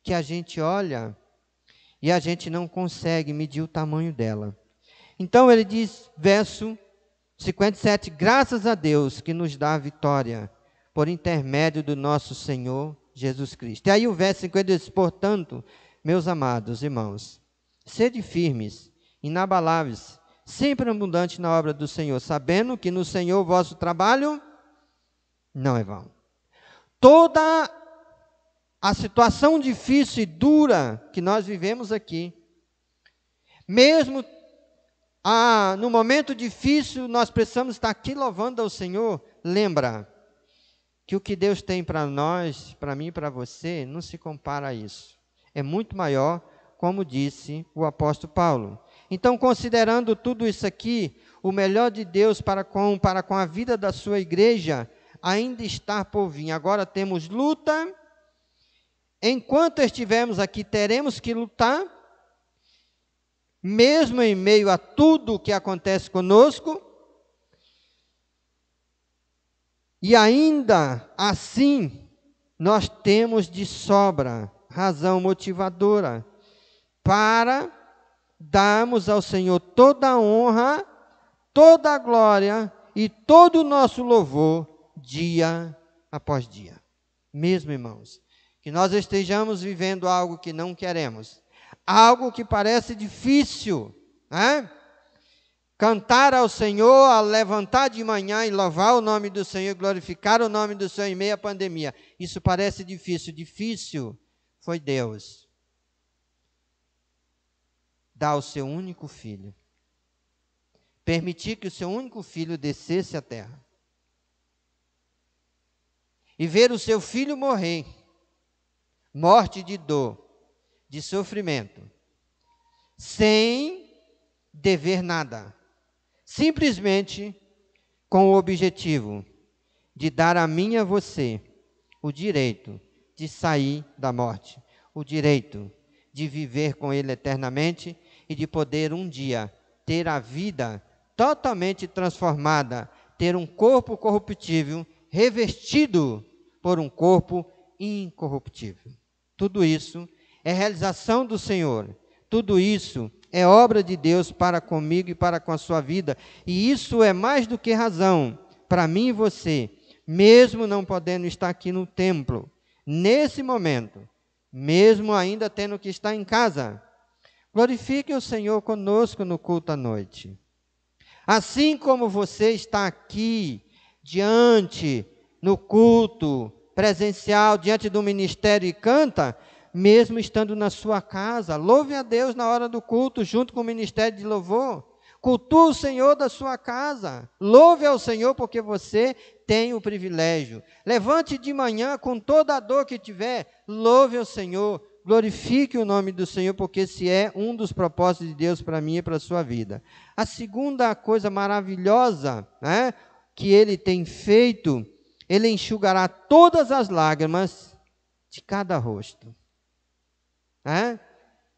que a gente olha e a gente não consegue medir o tamanho dela. Então ele diz, verso 57, graças a Deus que nos dá a vitória por intermédio do nosso Senhor Jesus Cristo. E aí o verso 50 diz, portanto, meus amados irmãos, sede firmes, inabaláveis, sempre abundantes na obra do Senhor, sabendo que no Senhor o vosso trabalho não é vão. Toda a situação difícil e dura que nós vivemos aqui, mesmo no momento difícil, nós precisamos estar aqui louvando ao Senhor. Lembra que o que Deus tem para nós, para mim e para você, não se compara a isso. É muito maior, como disse o apóstolo Paulo. Então, considerando tudo isso aqui, o melhor de Deus para com a vida da sua igreja ainda está por vir. Agora temos luta. Enquanto estivermos aqui, teremos que lutar, mesmo em meio a tudo o que acontece conosco, e ainda assim, nós temos de sobra razão motivadora para darmos ao Senhor toda a honra, toda a glória e todo o nosso louvor, dia após dia. Mesmo, irmãos, que nós estejamos vivendo algo que não queremos, algo que parece difícil, né? Cantar ao Senhor, a levantar de manhã e louvar o nome do Senhor, glorificar o nome do Senhor em meio à pandemia. Isso parece difícil. Difícil foi Deus dar o seu único filho, permitir que o seu único filho descesse à terra e ver o seu filho morrer, morte de dor, de sofrimento, sem dever nada, simplesmente com o objetivo de dar a mim e a você o direito de sair da morte, o direito de viver com Ele eternamente e de poder um dia ter a vida totalmente transformada, ter um corpo corruptível revestido por um corpo incorruptível. Tudo isso é realização do Senhor. Tudo isso é obra de Deus para comigo e para com a sua vida. E isso é mais do que razão para mim e você, mesmo não podendo estar aqui no templo, nesse momento, mesmo ainda tendo que estar em casa, glorifique o Senhor conosco no culto à noite. Assim como você está aqui, no culto presencial, diante do ministério e canta, mesmo estando na sua casa, louve a Deus na hora do culto, junto com o ministério de louvor. Cultue o Senhor da sua casa, louve ao Senhor porque você tem o privilégio. Levante de manhã com toda a dor que tiver, louve ao Senhor, glorifique o nome do Senhor, porque esse é um dos propósitos de Deus para mim e para a sua vida. A segunda coisa maravilhosa, né, que Ele tem feito, Ele enxugará todas as lágrimas de cada rosto.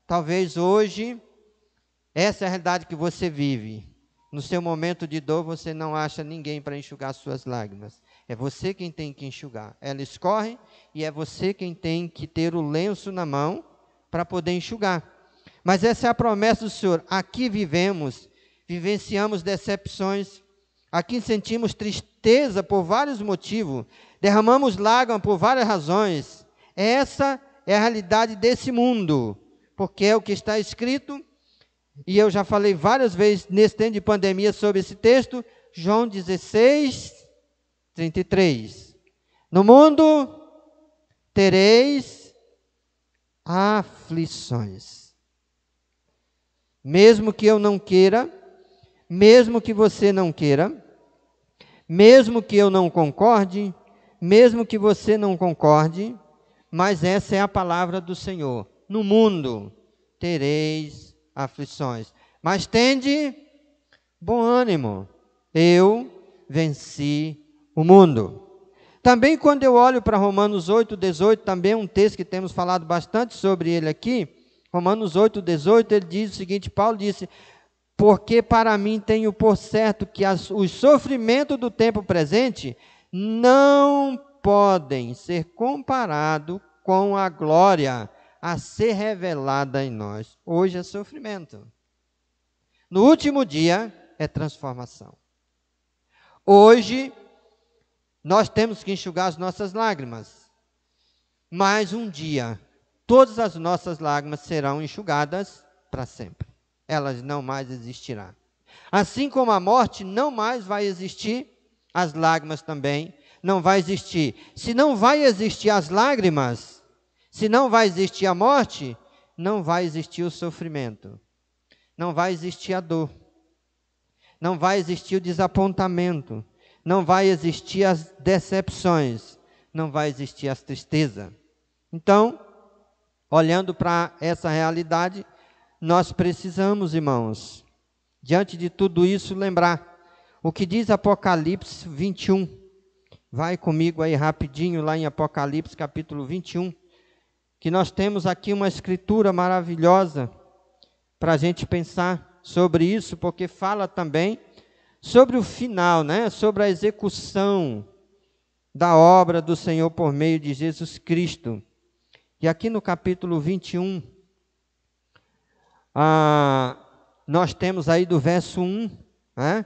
Talvez hoje, essa é a realidade que você vive. No seu momento de dor, você não acha ninguém para enxugar suas lágrimas. É você quem tem que enxugar. Ela escorre e é você quem tem que ter o lenço na mão para poder enxugar. Mas essa é a promessa do Senhor. Aqui vivenciamos decepções, aqui sentimos tristeza por vários motivos, derramamos lágrimas por várias razões. Essa é a realidade desse mundo, porque é o que está escrito, e eu já falei várias vezes nesse tempo de pandemia sobre esse texto, João 16, 33. No mundo tereis aflições. Mesmo que eu não queira, mesmo que você não queira, mesmo que eu não concorde, mesmo que você não concorde, mas essa é a palavra do Senhor. No mundo tereis aflições, mas tende bom ânimo. Eu venci o mundo. Também quando eu olho para Romanos 8:18, também um texto que temos falado bastante sobre ele aqui, Romanos 8:18, ele diz o seguinte, Paulo disse, porque para mim tenho por certo que os sofrimentos do tempo presente não podem ser comparados com a glória a ser revelada em nós. Hoje é sofrimento. No último dia é transformação. Hoje nós temos que enxugar as nossas lágrimas. Mas um dia todas as nossas lágrimas serão enxugadas para sempre. Elas não mais existirão. Assim como a morte não mais vai existir, as lágrimas também não vai existir. Se não vai existir as lágrimas, se não vai existir a morte, não vai existir o sofrimento. Não vai existir a dor. Não vai existir o desapontamento. Não vai existir as decepções. Não vai existir a tristeza. Então, olhando para essa realidade, nós precisamos, irmãos, diante de tudo isso, lembrar o que diz Apocalipse 21. Vai comigo aí rapidinho lá em Apocalipse capítulo 21, que nós temos aqui uma escritura maravilhosa para a gente pensar sobre isso, porque fala também sobre o final, né? Sobre a execução da obra do Senhor por meio de Jesus Cristo. E aqui no capítulo 21, nós temos aí do verso 1, né?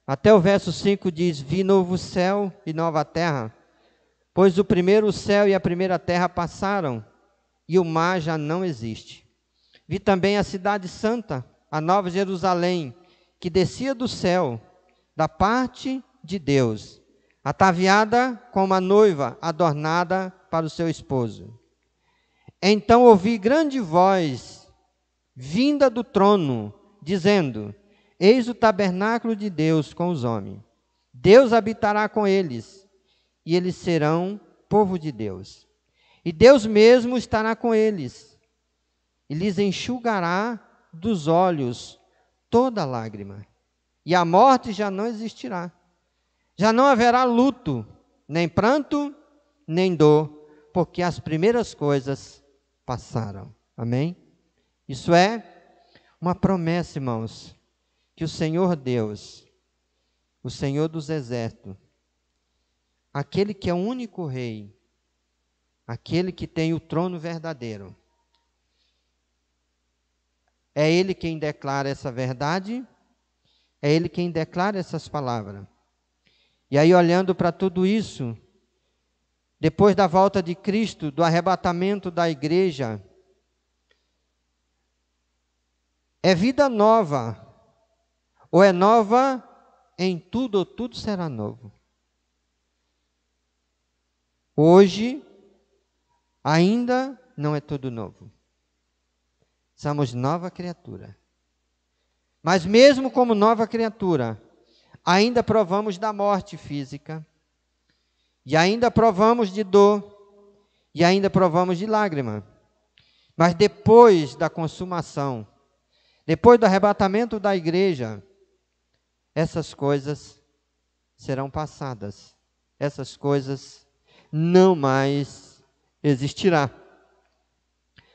Até o verso 5 diz: vi novo céu e nova terra, pois o primeiro céu e a primeira terra passaram, e o mar já não existe. Vi também a cidade santa, a nova Jerusalém, que descia do céu, da parte de Deus, ataviada como uma noiva adornada para o seu esposo. Então ouvi grande voz, vinda do trono, dizendo: eis o tabernáculo de Deus com os homens. Deus habitará com eles, e eles serão povo de Deus. E Deus mesmo estará com eles, e lhes enxugará dos olhos toda lágrima. E a morte já não existirá. Já não haverá luto, nem pranto, nem dor, porque as primeiras coisas passaram. Amém? Isso é uma promessa, irmãos, que o Senhor Deus, o Senhor dos exércitos, aquele que é o único rei, aquele que tem o trono verdadeiro, é Ele quem declara essa verdade, é Ele quem declara essas palavras. E aí, olhando para tudo isso, depois da volta de Cristo, do arrebatamento da igreja, é vida nova, ou é nova em tudo, ou tudo será novo. Hoje, ainda não é tudo novo. Somos nova criatura. Mas mesmo como nova criatura, ainda provamos da morte física, e ainda provamos de dor, e ainda provamos de lágrima. Mas depois da consumação, depois do arrebatamento da igreja, essas coisas serão passadas. Essas coisas não mais existirá.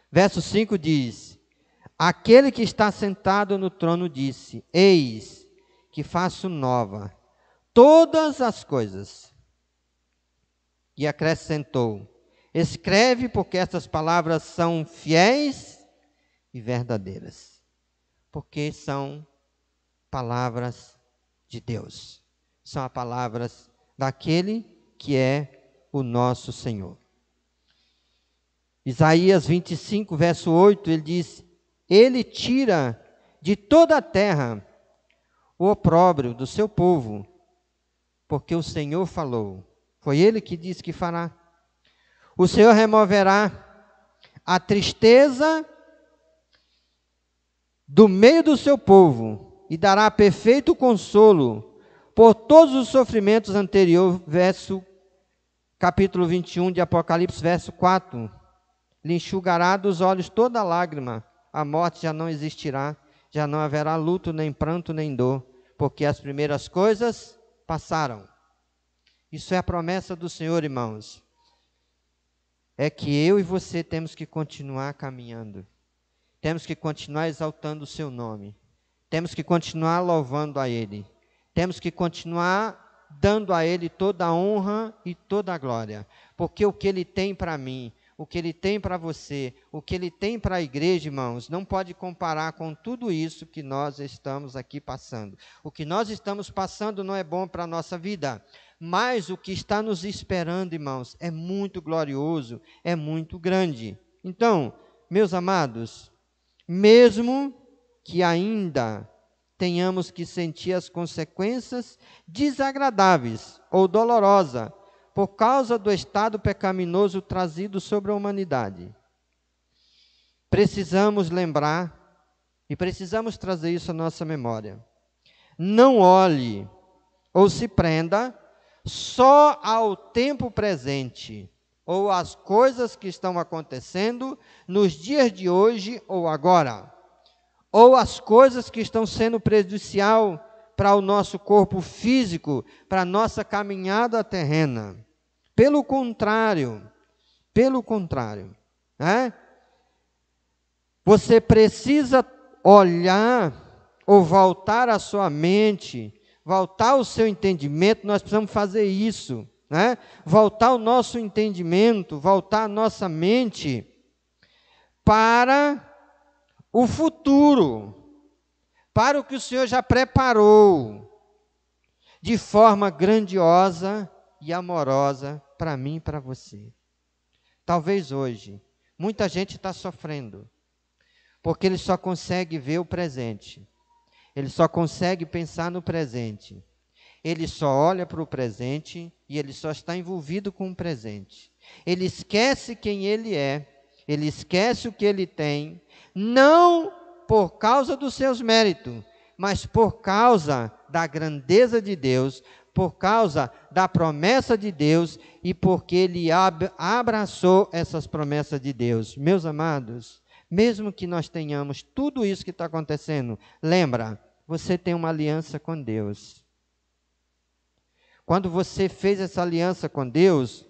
Verso 5 diz: aquele que está sentado no trono disse: eis que faço nova todas as coisas. E acrescentou: escreve, porque essas palavras são fiéis e verdadeiras. Porque são palavras de Deus. São as palavras daquele que é o nosso Senhor. Isaías 25, verso 8, ele diz: ele tira de toda a terra o opróbrio do seu povo, porque o Senhor falou. Foi Ele que disse que fará. O Senhor removerá a tristeza do meio do seu povo e dará perfeito consolo por todos os sofrimentos anteriores. Capítulo 21 de Apocalipse, verso 4. Lhe enxugará dos olhos toda lágrima. A morte já não existirá, já não haverá luto, nem pranto, nem dor, porque as primeiras coisas passaram. Isso é a promessa do Senhor, irmãos. É que eu e você temos que continuar caminhando. Temos que continuar exaltando o seu nome. Temos que continuar louvando a Ele. Temos que continuar dando a Ele toda a honra e toda a glória. Porque o que Ele tem para mim, o que Ele tem para você, o que Ele tem para a igreja, irmãos, não pode comparar com tudo isso que nós estamos aqui passando. O que nós estamos passando não é bom para a nossa vida, mas o que está nos esperando, irmãos, é muito glorioso, é muito grande. Então, meus amados, mesmo que ainda tenhamos que sentir as consequências desagradáveis ou dolorosas por causa do estado pecaminoso trazido sobre a humanidade, precisamos lembrar e precisamos trazer isso à nossa memória. Não olhe ou se prenda só ao tempo presente ou às coisas que estão acontecendo nos dias de hoje ou agora, ou as coisas que estão sendo prejudicial para o nosso corpo físico, para a nossa caminhada terrena. Pelo contrário, né? Você precisa olhar ou voltar a sua mente, voltar o seu entendimento, nós precisamos fazer isso, né? Voltar o nosso entendimento, voltar a nossa mente para o futuro, para o que o Senhor já preparou de forma grandiosa e amorosa para mim e para você. Talvez hoje, muita gente está sofrendo, porque ele só consegue ver o presente, ele só consegue pensar no presente, ele só olha para o presente e ele só está envolvido com o presente. Ele esquece quem ele é, ele esquece o que ele tem, não por causa dos seus méritos, mas por causa da grandeza de Deus, por causa da promessa de Deus e porque ele abraçou essas promessas de Deus. Meus amados, mesmo que nós tenhamos tudo isso que está acontecendo, lembra, você tem uma aliança com Deus. Quando você fez essa aliança com Deus,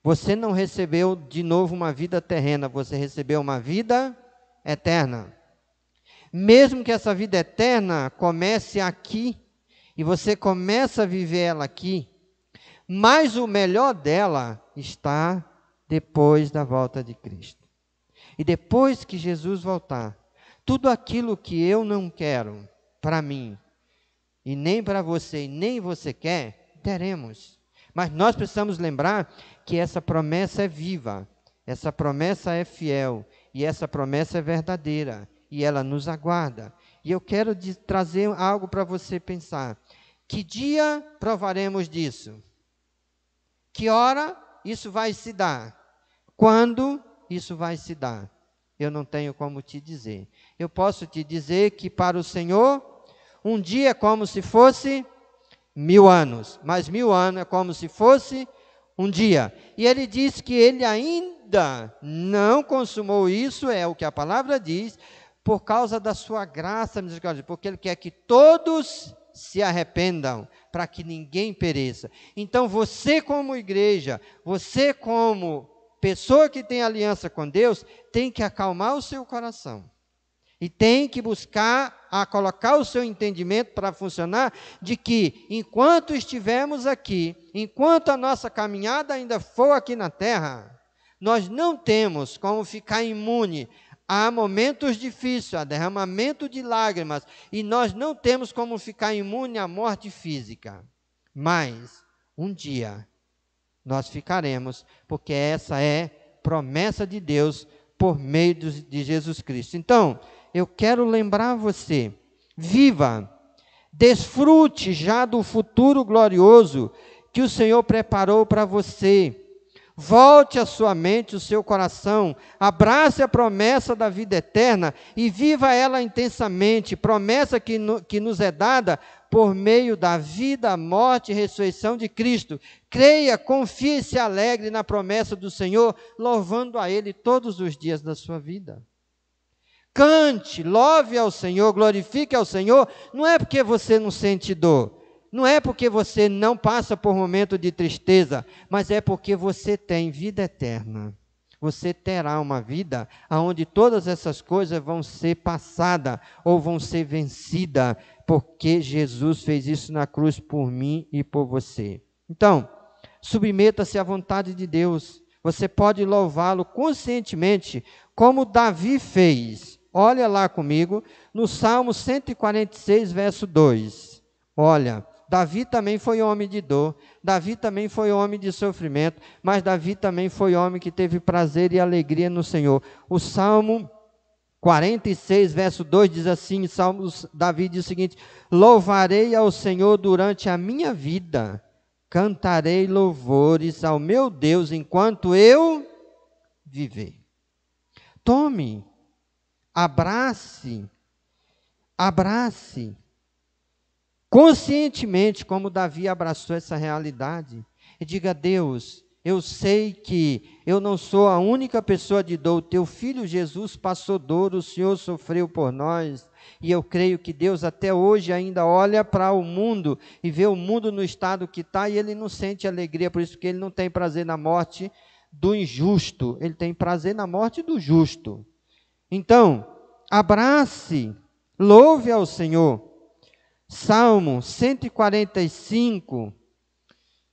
você não recebeu de novo uma vida terrena, você recebeu uma vida eterna. Mesmo que essa vida eterna comece aqui, e você começa a viver ela aqui, mas o melhor dela está depois da volta de Cristo. E depois que Jesus voltar, tudo aquilo que eu não quero para mim, e nem para você, e nem você quer, teremos. Mas nós precisamos lembrar que essa promessa é viva, essa promessa é fiel, e essa promessa é verdadeira, e ela nos aguarda. E eu quero trazer algo para você pensar. Que dia provaremos disso? Que hora isso vai se dar? Quando isso vai se dar? Eu não tenho como te dizer. Eu posso te dizer que para o Senhor, um dia é como se fosse 1000 anos, mas 1000 anos é como se fosse um dia. E ele diz que ele ainda não consumou isso, é o que a palavra diz, por causa da sua graça, misericórdia, porque ele quer que todos se arrependam, para que ninguém pereça. Então você como igreja, você como pessoa que tem aliança com Deus, tem que acalmar o seu coração. E tem que buscar a colocar o seu entendimento para funcionar, de que enquanto estivermos aqui, enquanto a nossa caminhada ainda for aqui na terra, nós não temos como ficar imune há momentos difíceis, há derramamento de lágrimas, e nós não temos como ficar imune à morte física. Mas, um dia, nós ficaremos, porque essa é promessa de Deus por meio de Jesus Cristo. Então, eu quero lembrar você, viva, desfrute já do futuro glorioso que o Senhor preparou para você. Volte a sua mente, o seu coração, abrace a promessa da vida eterna e viva ela intensamente, promessa que nos é dada por meio da vida, morte e ressurreição de Cristo. Creia, confie e se alegre na promessa do Senhor, louvando a Ele todos os dias da sua vida. Cante, louve ao Senhor, glorifique ao Senhor, não é porque você não sente dor, não é porque você não passa por momento de tristeza, mas é porque você tem vida eterna. você terá uma vida onde todas essas coisas vão ser passadas ou vão ser vencidas, porque Jesus fez isso na cruz por mim e por você. Então, submeta-se à vontade de Deus. Você pode louvá-lo conscientemente, como Davi fez. Olha lá comigo, no Salmo 146, verso 2. Olha, Davi também foi homem de dor, Davi também foi homem de sofrimento, mas Davi também foi homem que teve prazer e alegria no Senhor. O Salmo 46, verso 2 diz assim, Davi diz o seguinte: louvarei ao Senhor durante a minha vida, cantarei louvores ao meu Deus enquanto eu viver. Tome, abrace, conscientemente, como Davi abraçou essa realidade, e diga: Deus, eu sei que eu não sou a única pessoa de dor, o teu filho Jesus passou dor, o Senhor sofreu por nós, e eu creio que Deus até hoje ainda olha para o mundo, e vê o mundo no estado que está, e Ele não sente alegria, por isso que Ele não tem prazer na morte do injusto, Ele tem prazer na morte do justo. Então, abrace, louve ao Senhor. Salmo 145,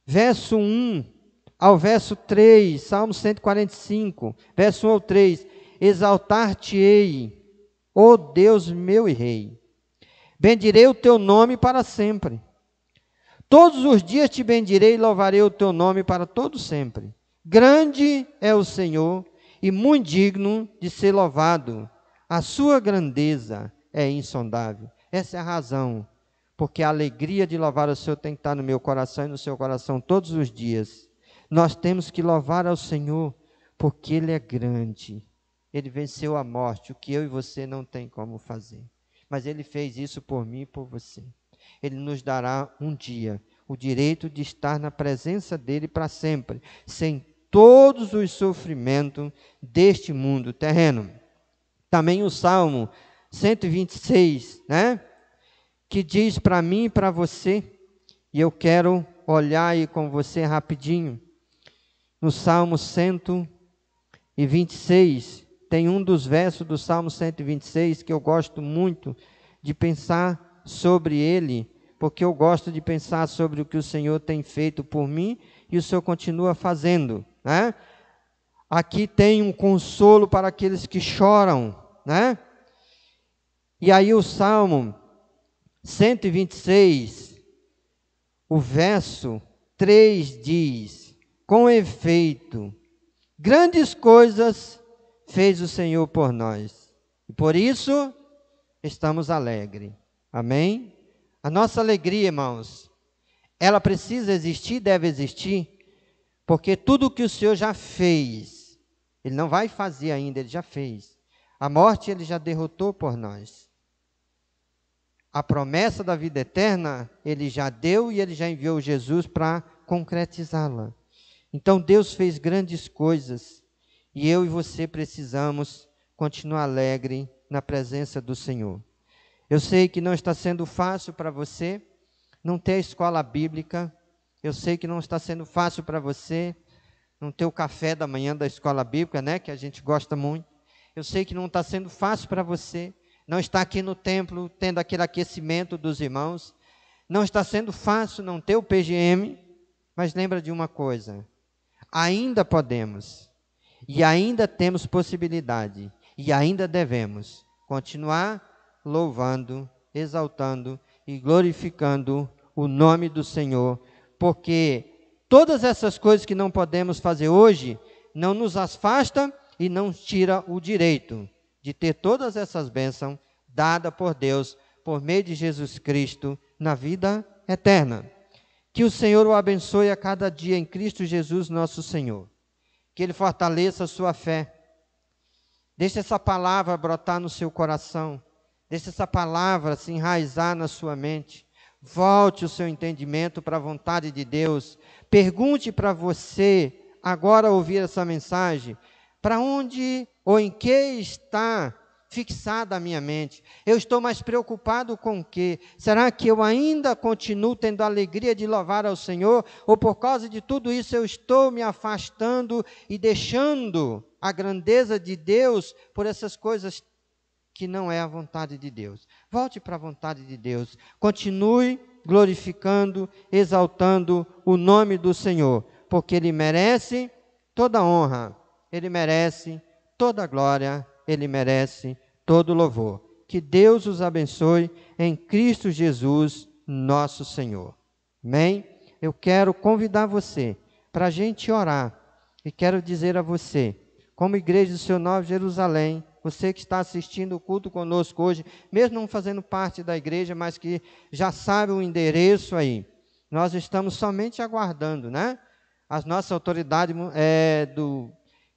verso 1 ao verso 3, Salmo 145, verso 1 ao 3, exaltar-te-ei, ó Deus meu e Rei, bendirei o teu nome para sempre, todos os dias te bendirei e louvarei o teu nome para todo sempre. Grande é o Senhor e muito digno de ser louvado, a sua grandeza é insondável. Essa é a razão, porque a alegria de louvar o Senhor tem que estar no meu coração e no seu coração todos os dias. Nós temos que louvar ao Senhor, porque Ele é grande. Ele venceu a morte, o que eu e você não tem como fazer. Mas Ele fez isso por mim e por você. Ele nos dará um dia o direito de estar na presença dEle para sempre, sem todos os sofrimentos deste mundo terreno. Também o Salmo 126, que diz para mim e para você, e eu quero olhar aí com você rapidinho. No Salmo 126, tem um dos versos do Salmo 126 que eu gosto muito de pensar sobre ele, porque eu gosto de pensar sobre o que o Senhor tem feito por mim e o Senhor continua fazendo, Aqui tem um consolo para aqueles que choram, E aí o Salmo 126, o verso 3 diz: com efeito, grandes coisas fez o Senhor por nós, e por isso estamos alegres. Amém? A nossa alegria, irmãos, ela precisa existir, deve existir, porque tudo o que o Senhor já fez, Ele não vai fazer ainda, Ele já fez. A morte Ele já derrotou por nós. A promessa da vida eterna, Ele já deu e Ele já enviou Jesus para concretizá-la. Então Deus fez grandes coisas e eu e você precisamos continuar alegre na presença do Senhor. Eu sei que não está sendo fácil para você não ter a escola bíblica. Eu sei que não está sendo fácil para você não ter o café da manhã da escola bíblica, que a gente gosta muito. Eu sei que não está sendo fácil para você não estar aqui no templo tendo aquele aquecimento dos irmãos. Não está sendo fácil não ter o PGM, mas lembra de uma coisa: ainda podemos, e ainda temos possibilidade, e ainda devemos continuar louvando, exaltando e glorificando o nome do Senhor, porque todas essas coisas que não podemos fazer hoje, não nos afasta e não tira o direito de ter todas essas bênçãos dadas por Deus, por meio de Jesus Cristo, na vida eterna. Que o Senhor o abençoe a cada dia em Cristo Jesus nosso Senhor. Que Ele fortaleça a sua fé. Deixe essa palavra brotar no seu coração. Deixe essa palavra se enraizar na sua mente. Volte o seu entendimento para a vontade de Deus. Pergunte para você, agora ouvir essa mensagem, para onde ou em que está fixada a minha mente? Eu estou mais preocupado com o quê? Será que eu ainda continuo tendo a alegria de louvar ao Senhor? Ou por causa de tudo isso eu estou me afastando e deixando a grandeza de Deus por essas coisas que não é a vontade de Deus? Volte para a vontade de Deus. Continue glorificando, exaltando o nome do Senhor, porque Ele merece toda honra, Ele merece toda glória, Ele merece todo louvor. Que Deus os abençoe em Cristo Jesus, nosso Senhor. Amém? Eu quero convidar você para a gente orar. E quero dizer a você, como igreja do Seu Nova Jerusalém, você que está assistindo o culto conosco hoje, mesmo não fazendo parte da igreja, mas que já sabe o endereço aí, nós estamos somente aguardando, né? As nossas autoridades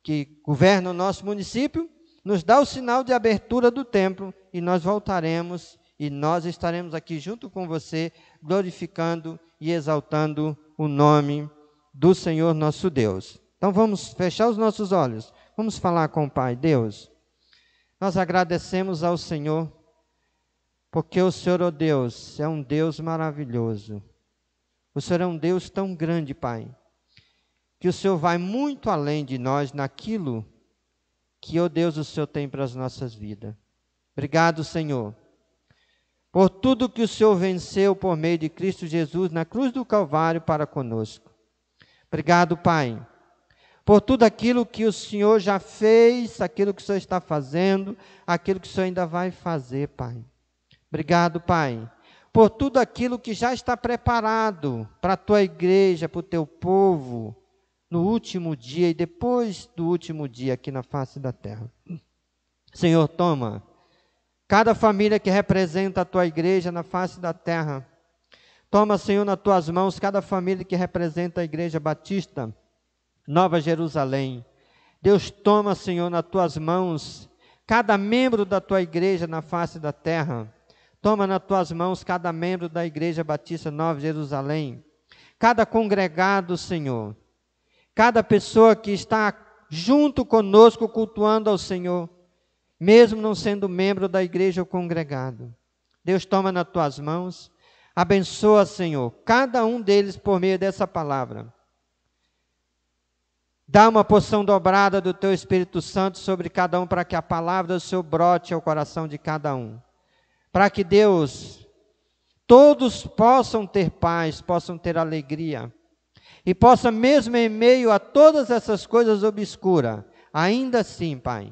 que governam o nosso município, nos dá o sinal de abertura do templo, e nós voltaremos, e nós estaremos aqui junto com você, glorificando e exaltando o nome do Senhor nosso Deus. Então vamos fechar os nossos olhos, vamos falar com o Pai. Deus, nós agradecemos ao Senhor, porque o Senhor, ó Deus, é um Deus maravilhoso. O Senhor é um Deus tão grande, Pai, que o Senhor vai muito além de nós naquilo que, ó Deus, o Senhor tem para as nossas vidas. Obrigado, Senhor, por tudo que o Senhor venceu por meio de Cristo Jesus na cruz do Calvário para conosco. Obrigado, Pai, por tudo aquilo que o Senhor já fez, aquilo que o Senhor está fazendo, aquilo que o Senhor ainda vai fazer, Pai. Obrigado, Pai, por tudo aquilo que já está preparado para a Tua igreja, para o Teu povo, no último dia e depois do último dia aqui na face da terra. Senhor, toma cada família que representa a Tua igreja na face da terra. Toma, Senhor, nas Tuas mãos cada família que representa a Igreja Batista Nova Jerusalém. Deus, toma, Senhor, nas Tuas mãos cada membro da Tua igreja na face da terra. Toma nas Tuas mãos cada membro da Igreja Batista Nova Jerusalém. Cada congregado, Senhor. Cada pessoa que está junto conosco cultuando ao Senhor, mesmo não sendo membro da igreja ou congregado. Deus, toma nas Tuas mãos. Abençoa, Senhor, cada um deles por meio dessa palavra. Dá uma porção dobrada do Teu Espírito Santo sobre cada um, para que a palavra do Senhor brote ao coração de cada um. Para que, Deus, todos possam ter paz, possam ter alegria. E possa, mesmo em meio a todas essas coisas obscuras, ainda assim, Pai,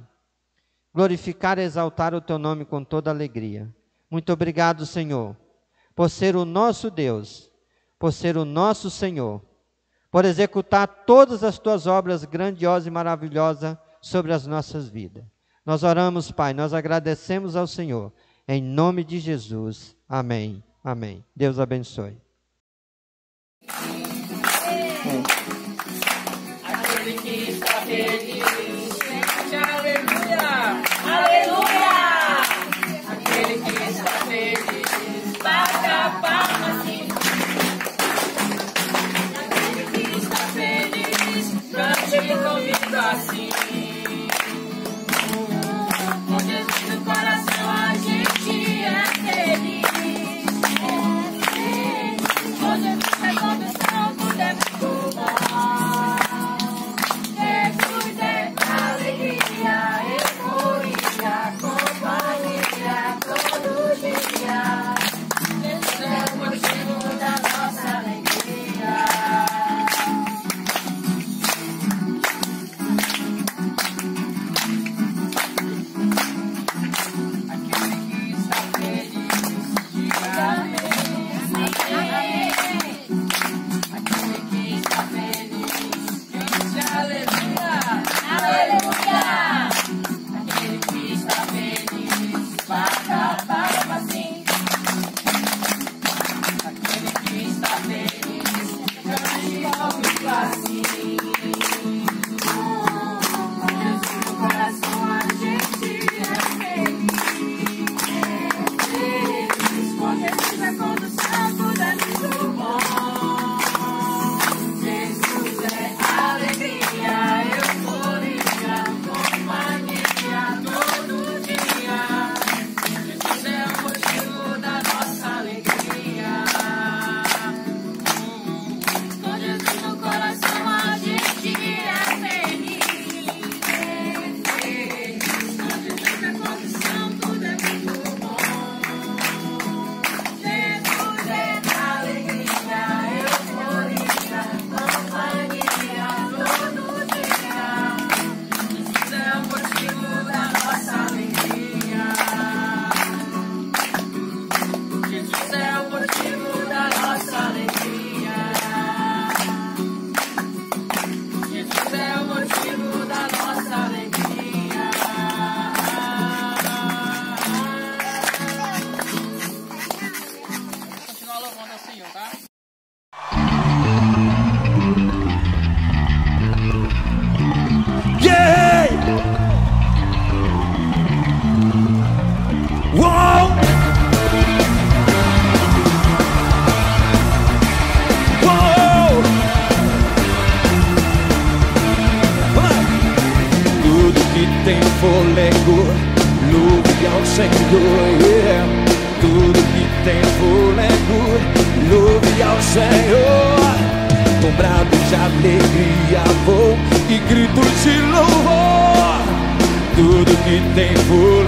glorificar e exaltar o Teu nome com toda alegria. Muito obrigado, Senhor, por ser o nosso Deus, por ser o nosso Senhor, por executar todas as Tuas obras grandiosas e maravilhosas sobre as nossas vidas. Nós oramos, Pai, nós agradecemos ao Senhor, em nome de Jesus. Amém. Amém. Deus abençoe. Aquele que está feliz, aleluia, aleluia. Aquele que está feliz, bate a palma assim. Aquele que está feliz, cante comigo assim. Com Jesus no coração a gente é feliz. Com Jesus na condução podemos pular. Jesus é Senhor, yeah. Tudo que tem fôlego, louve ao Senhor. Com brados de alegria vou e gritos de louvor. Tudo que tem fôlego,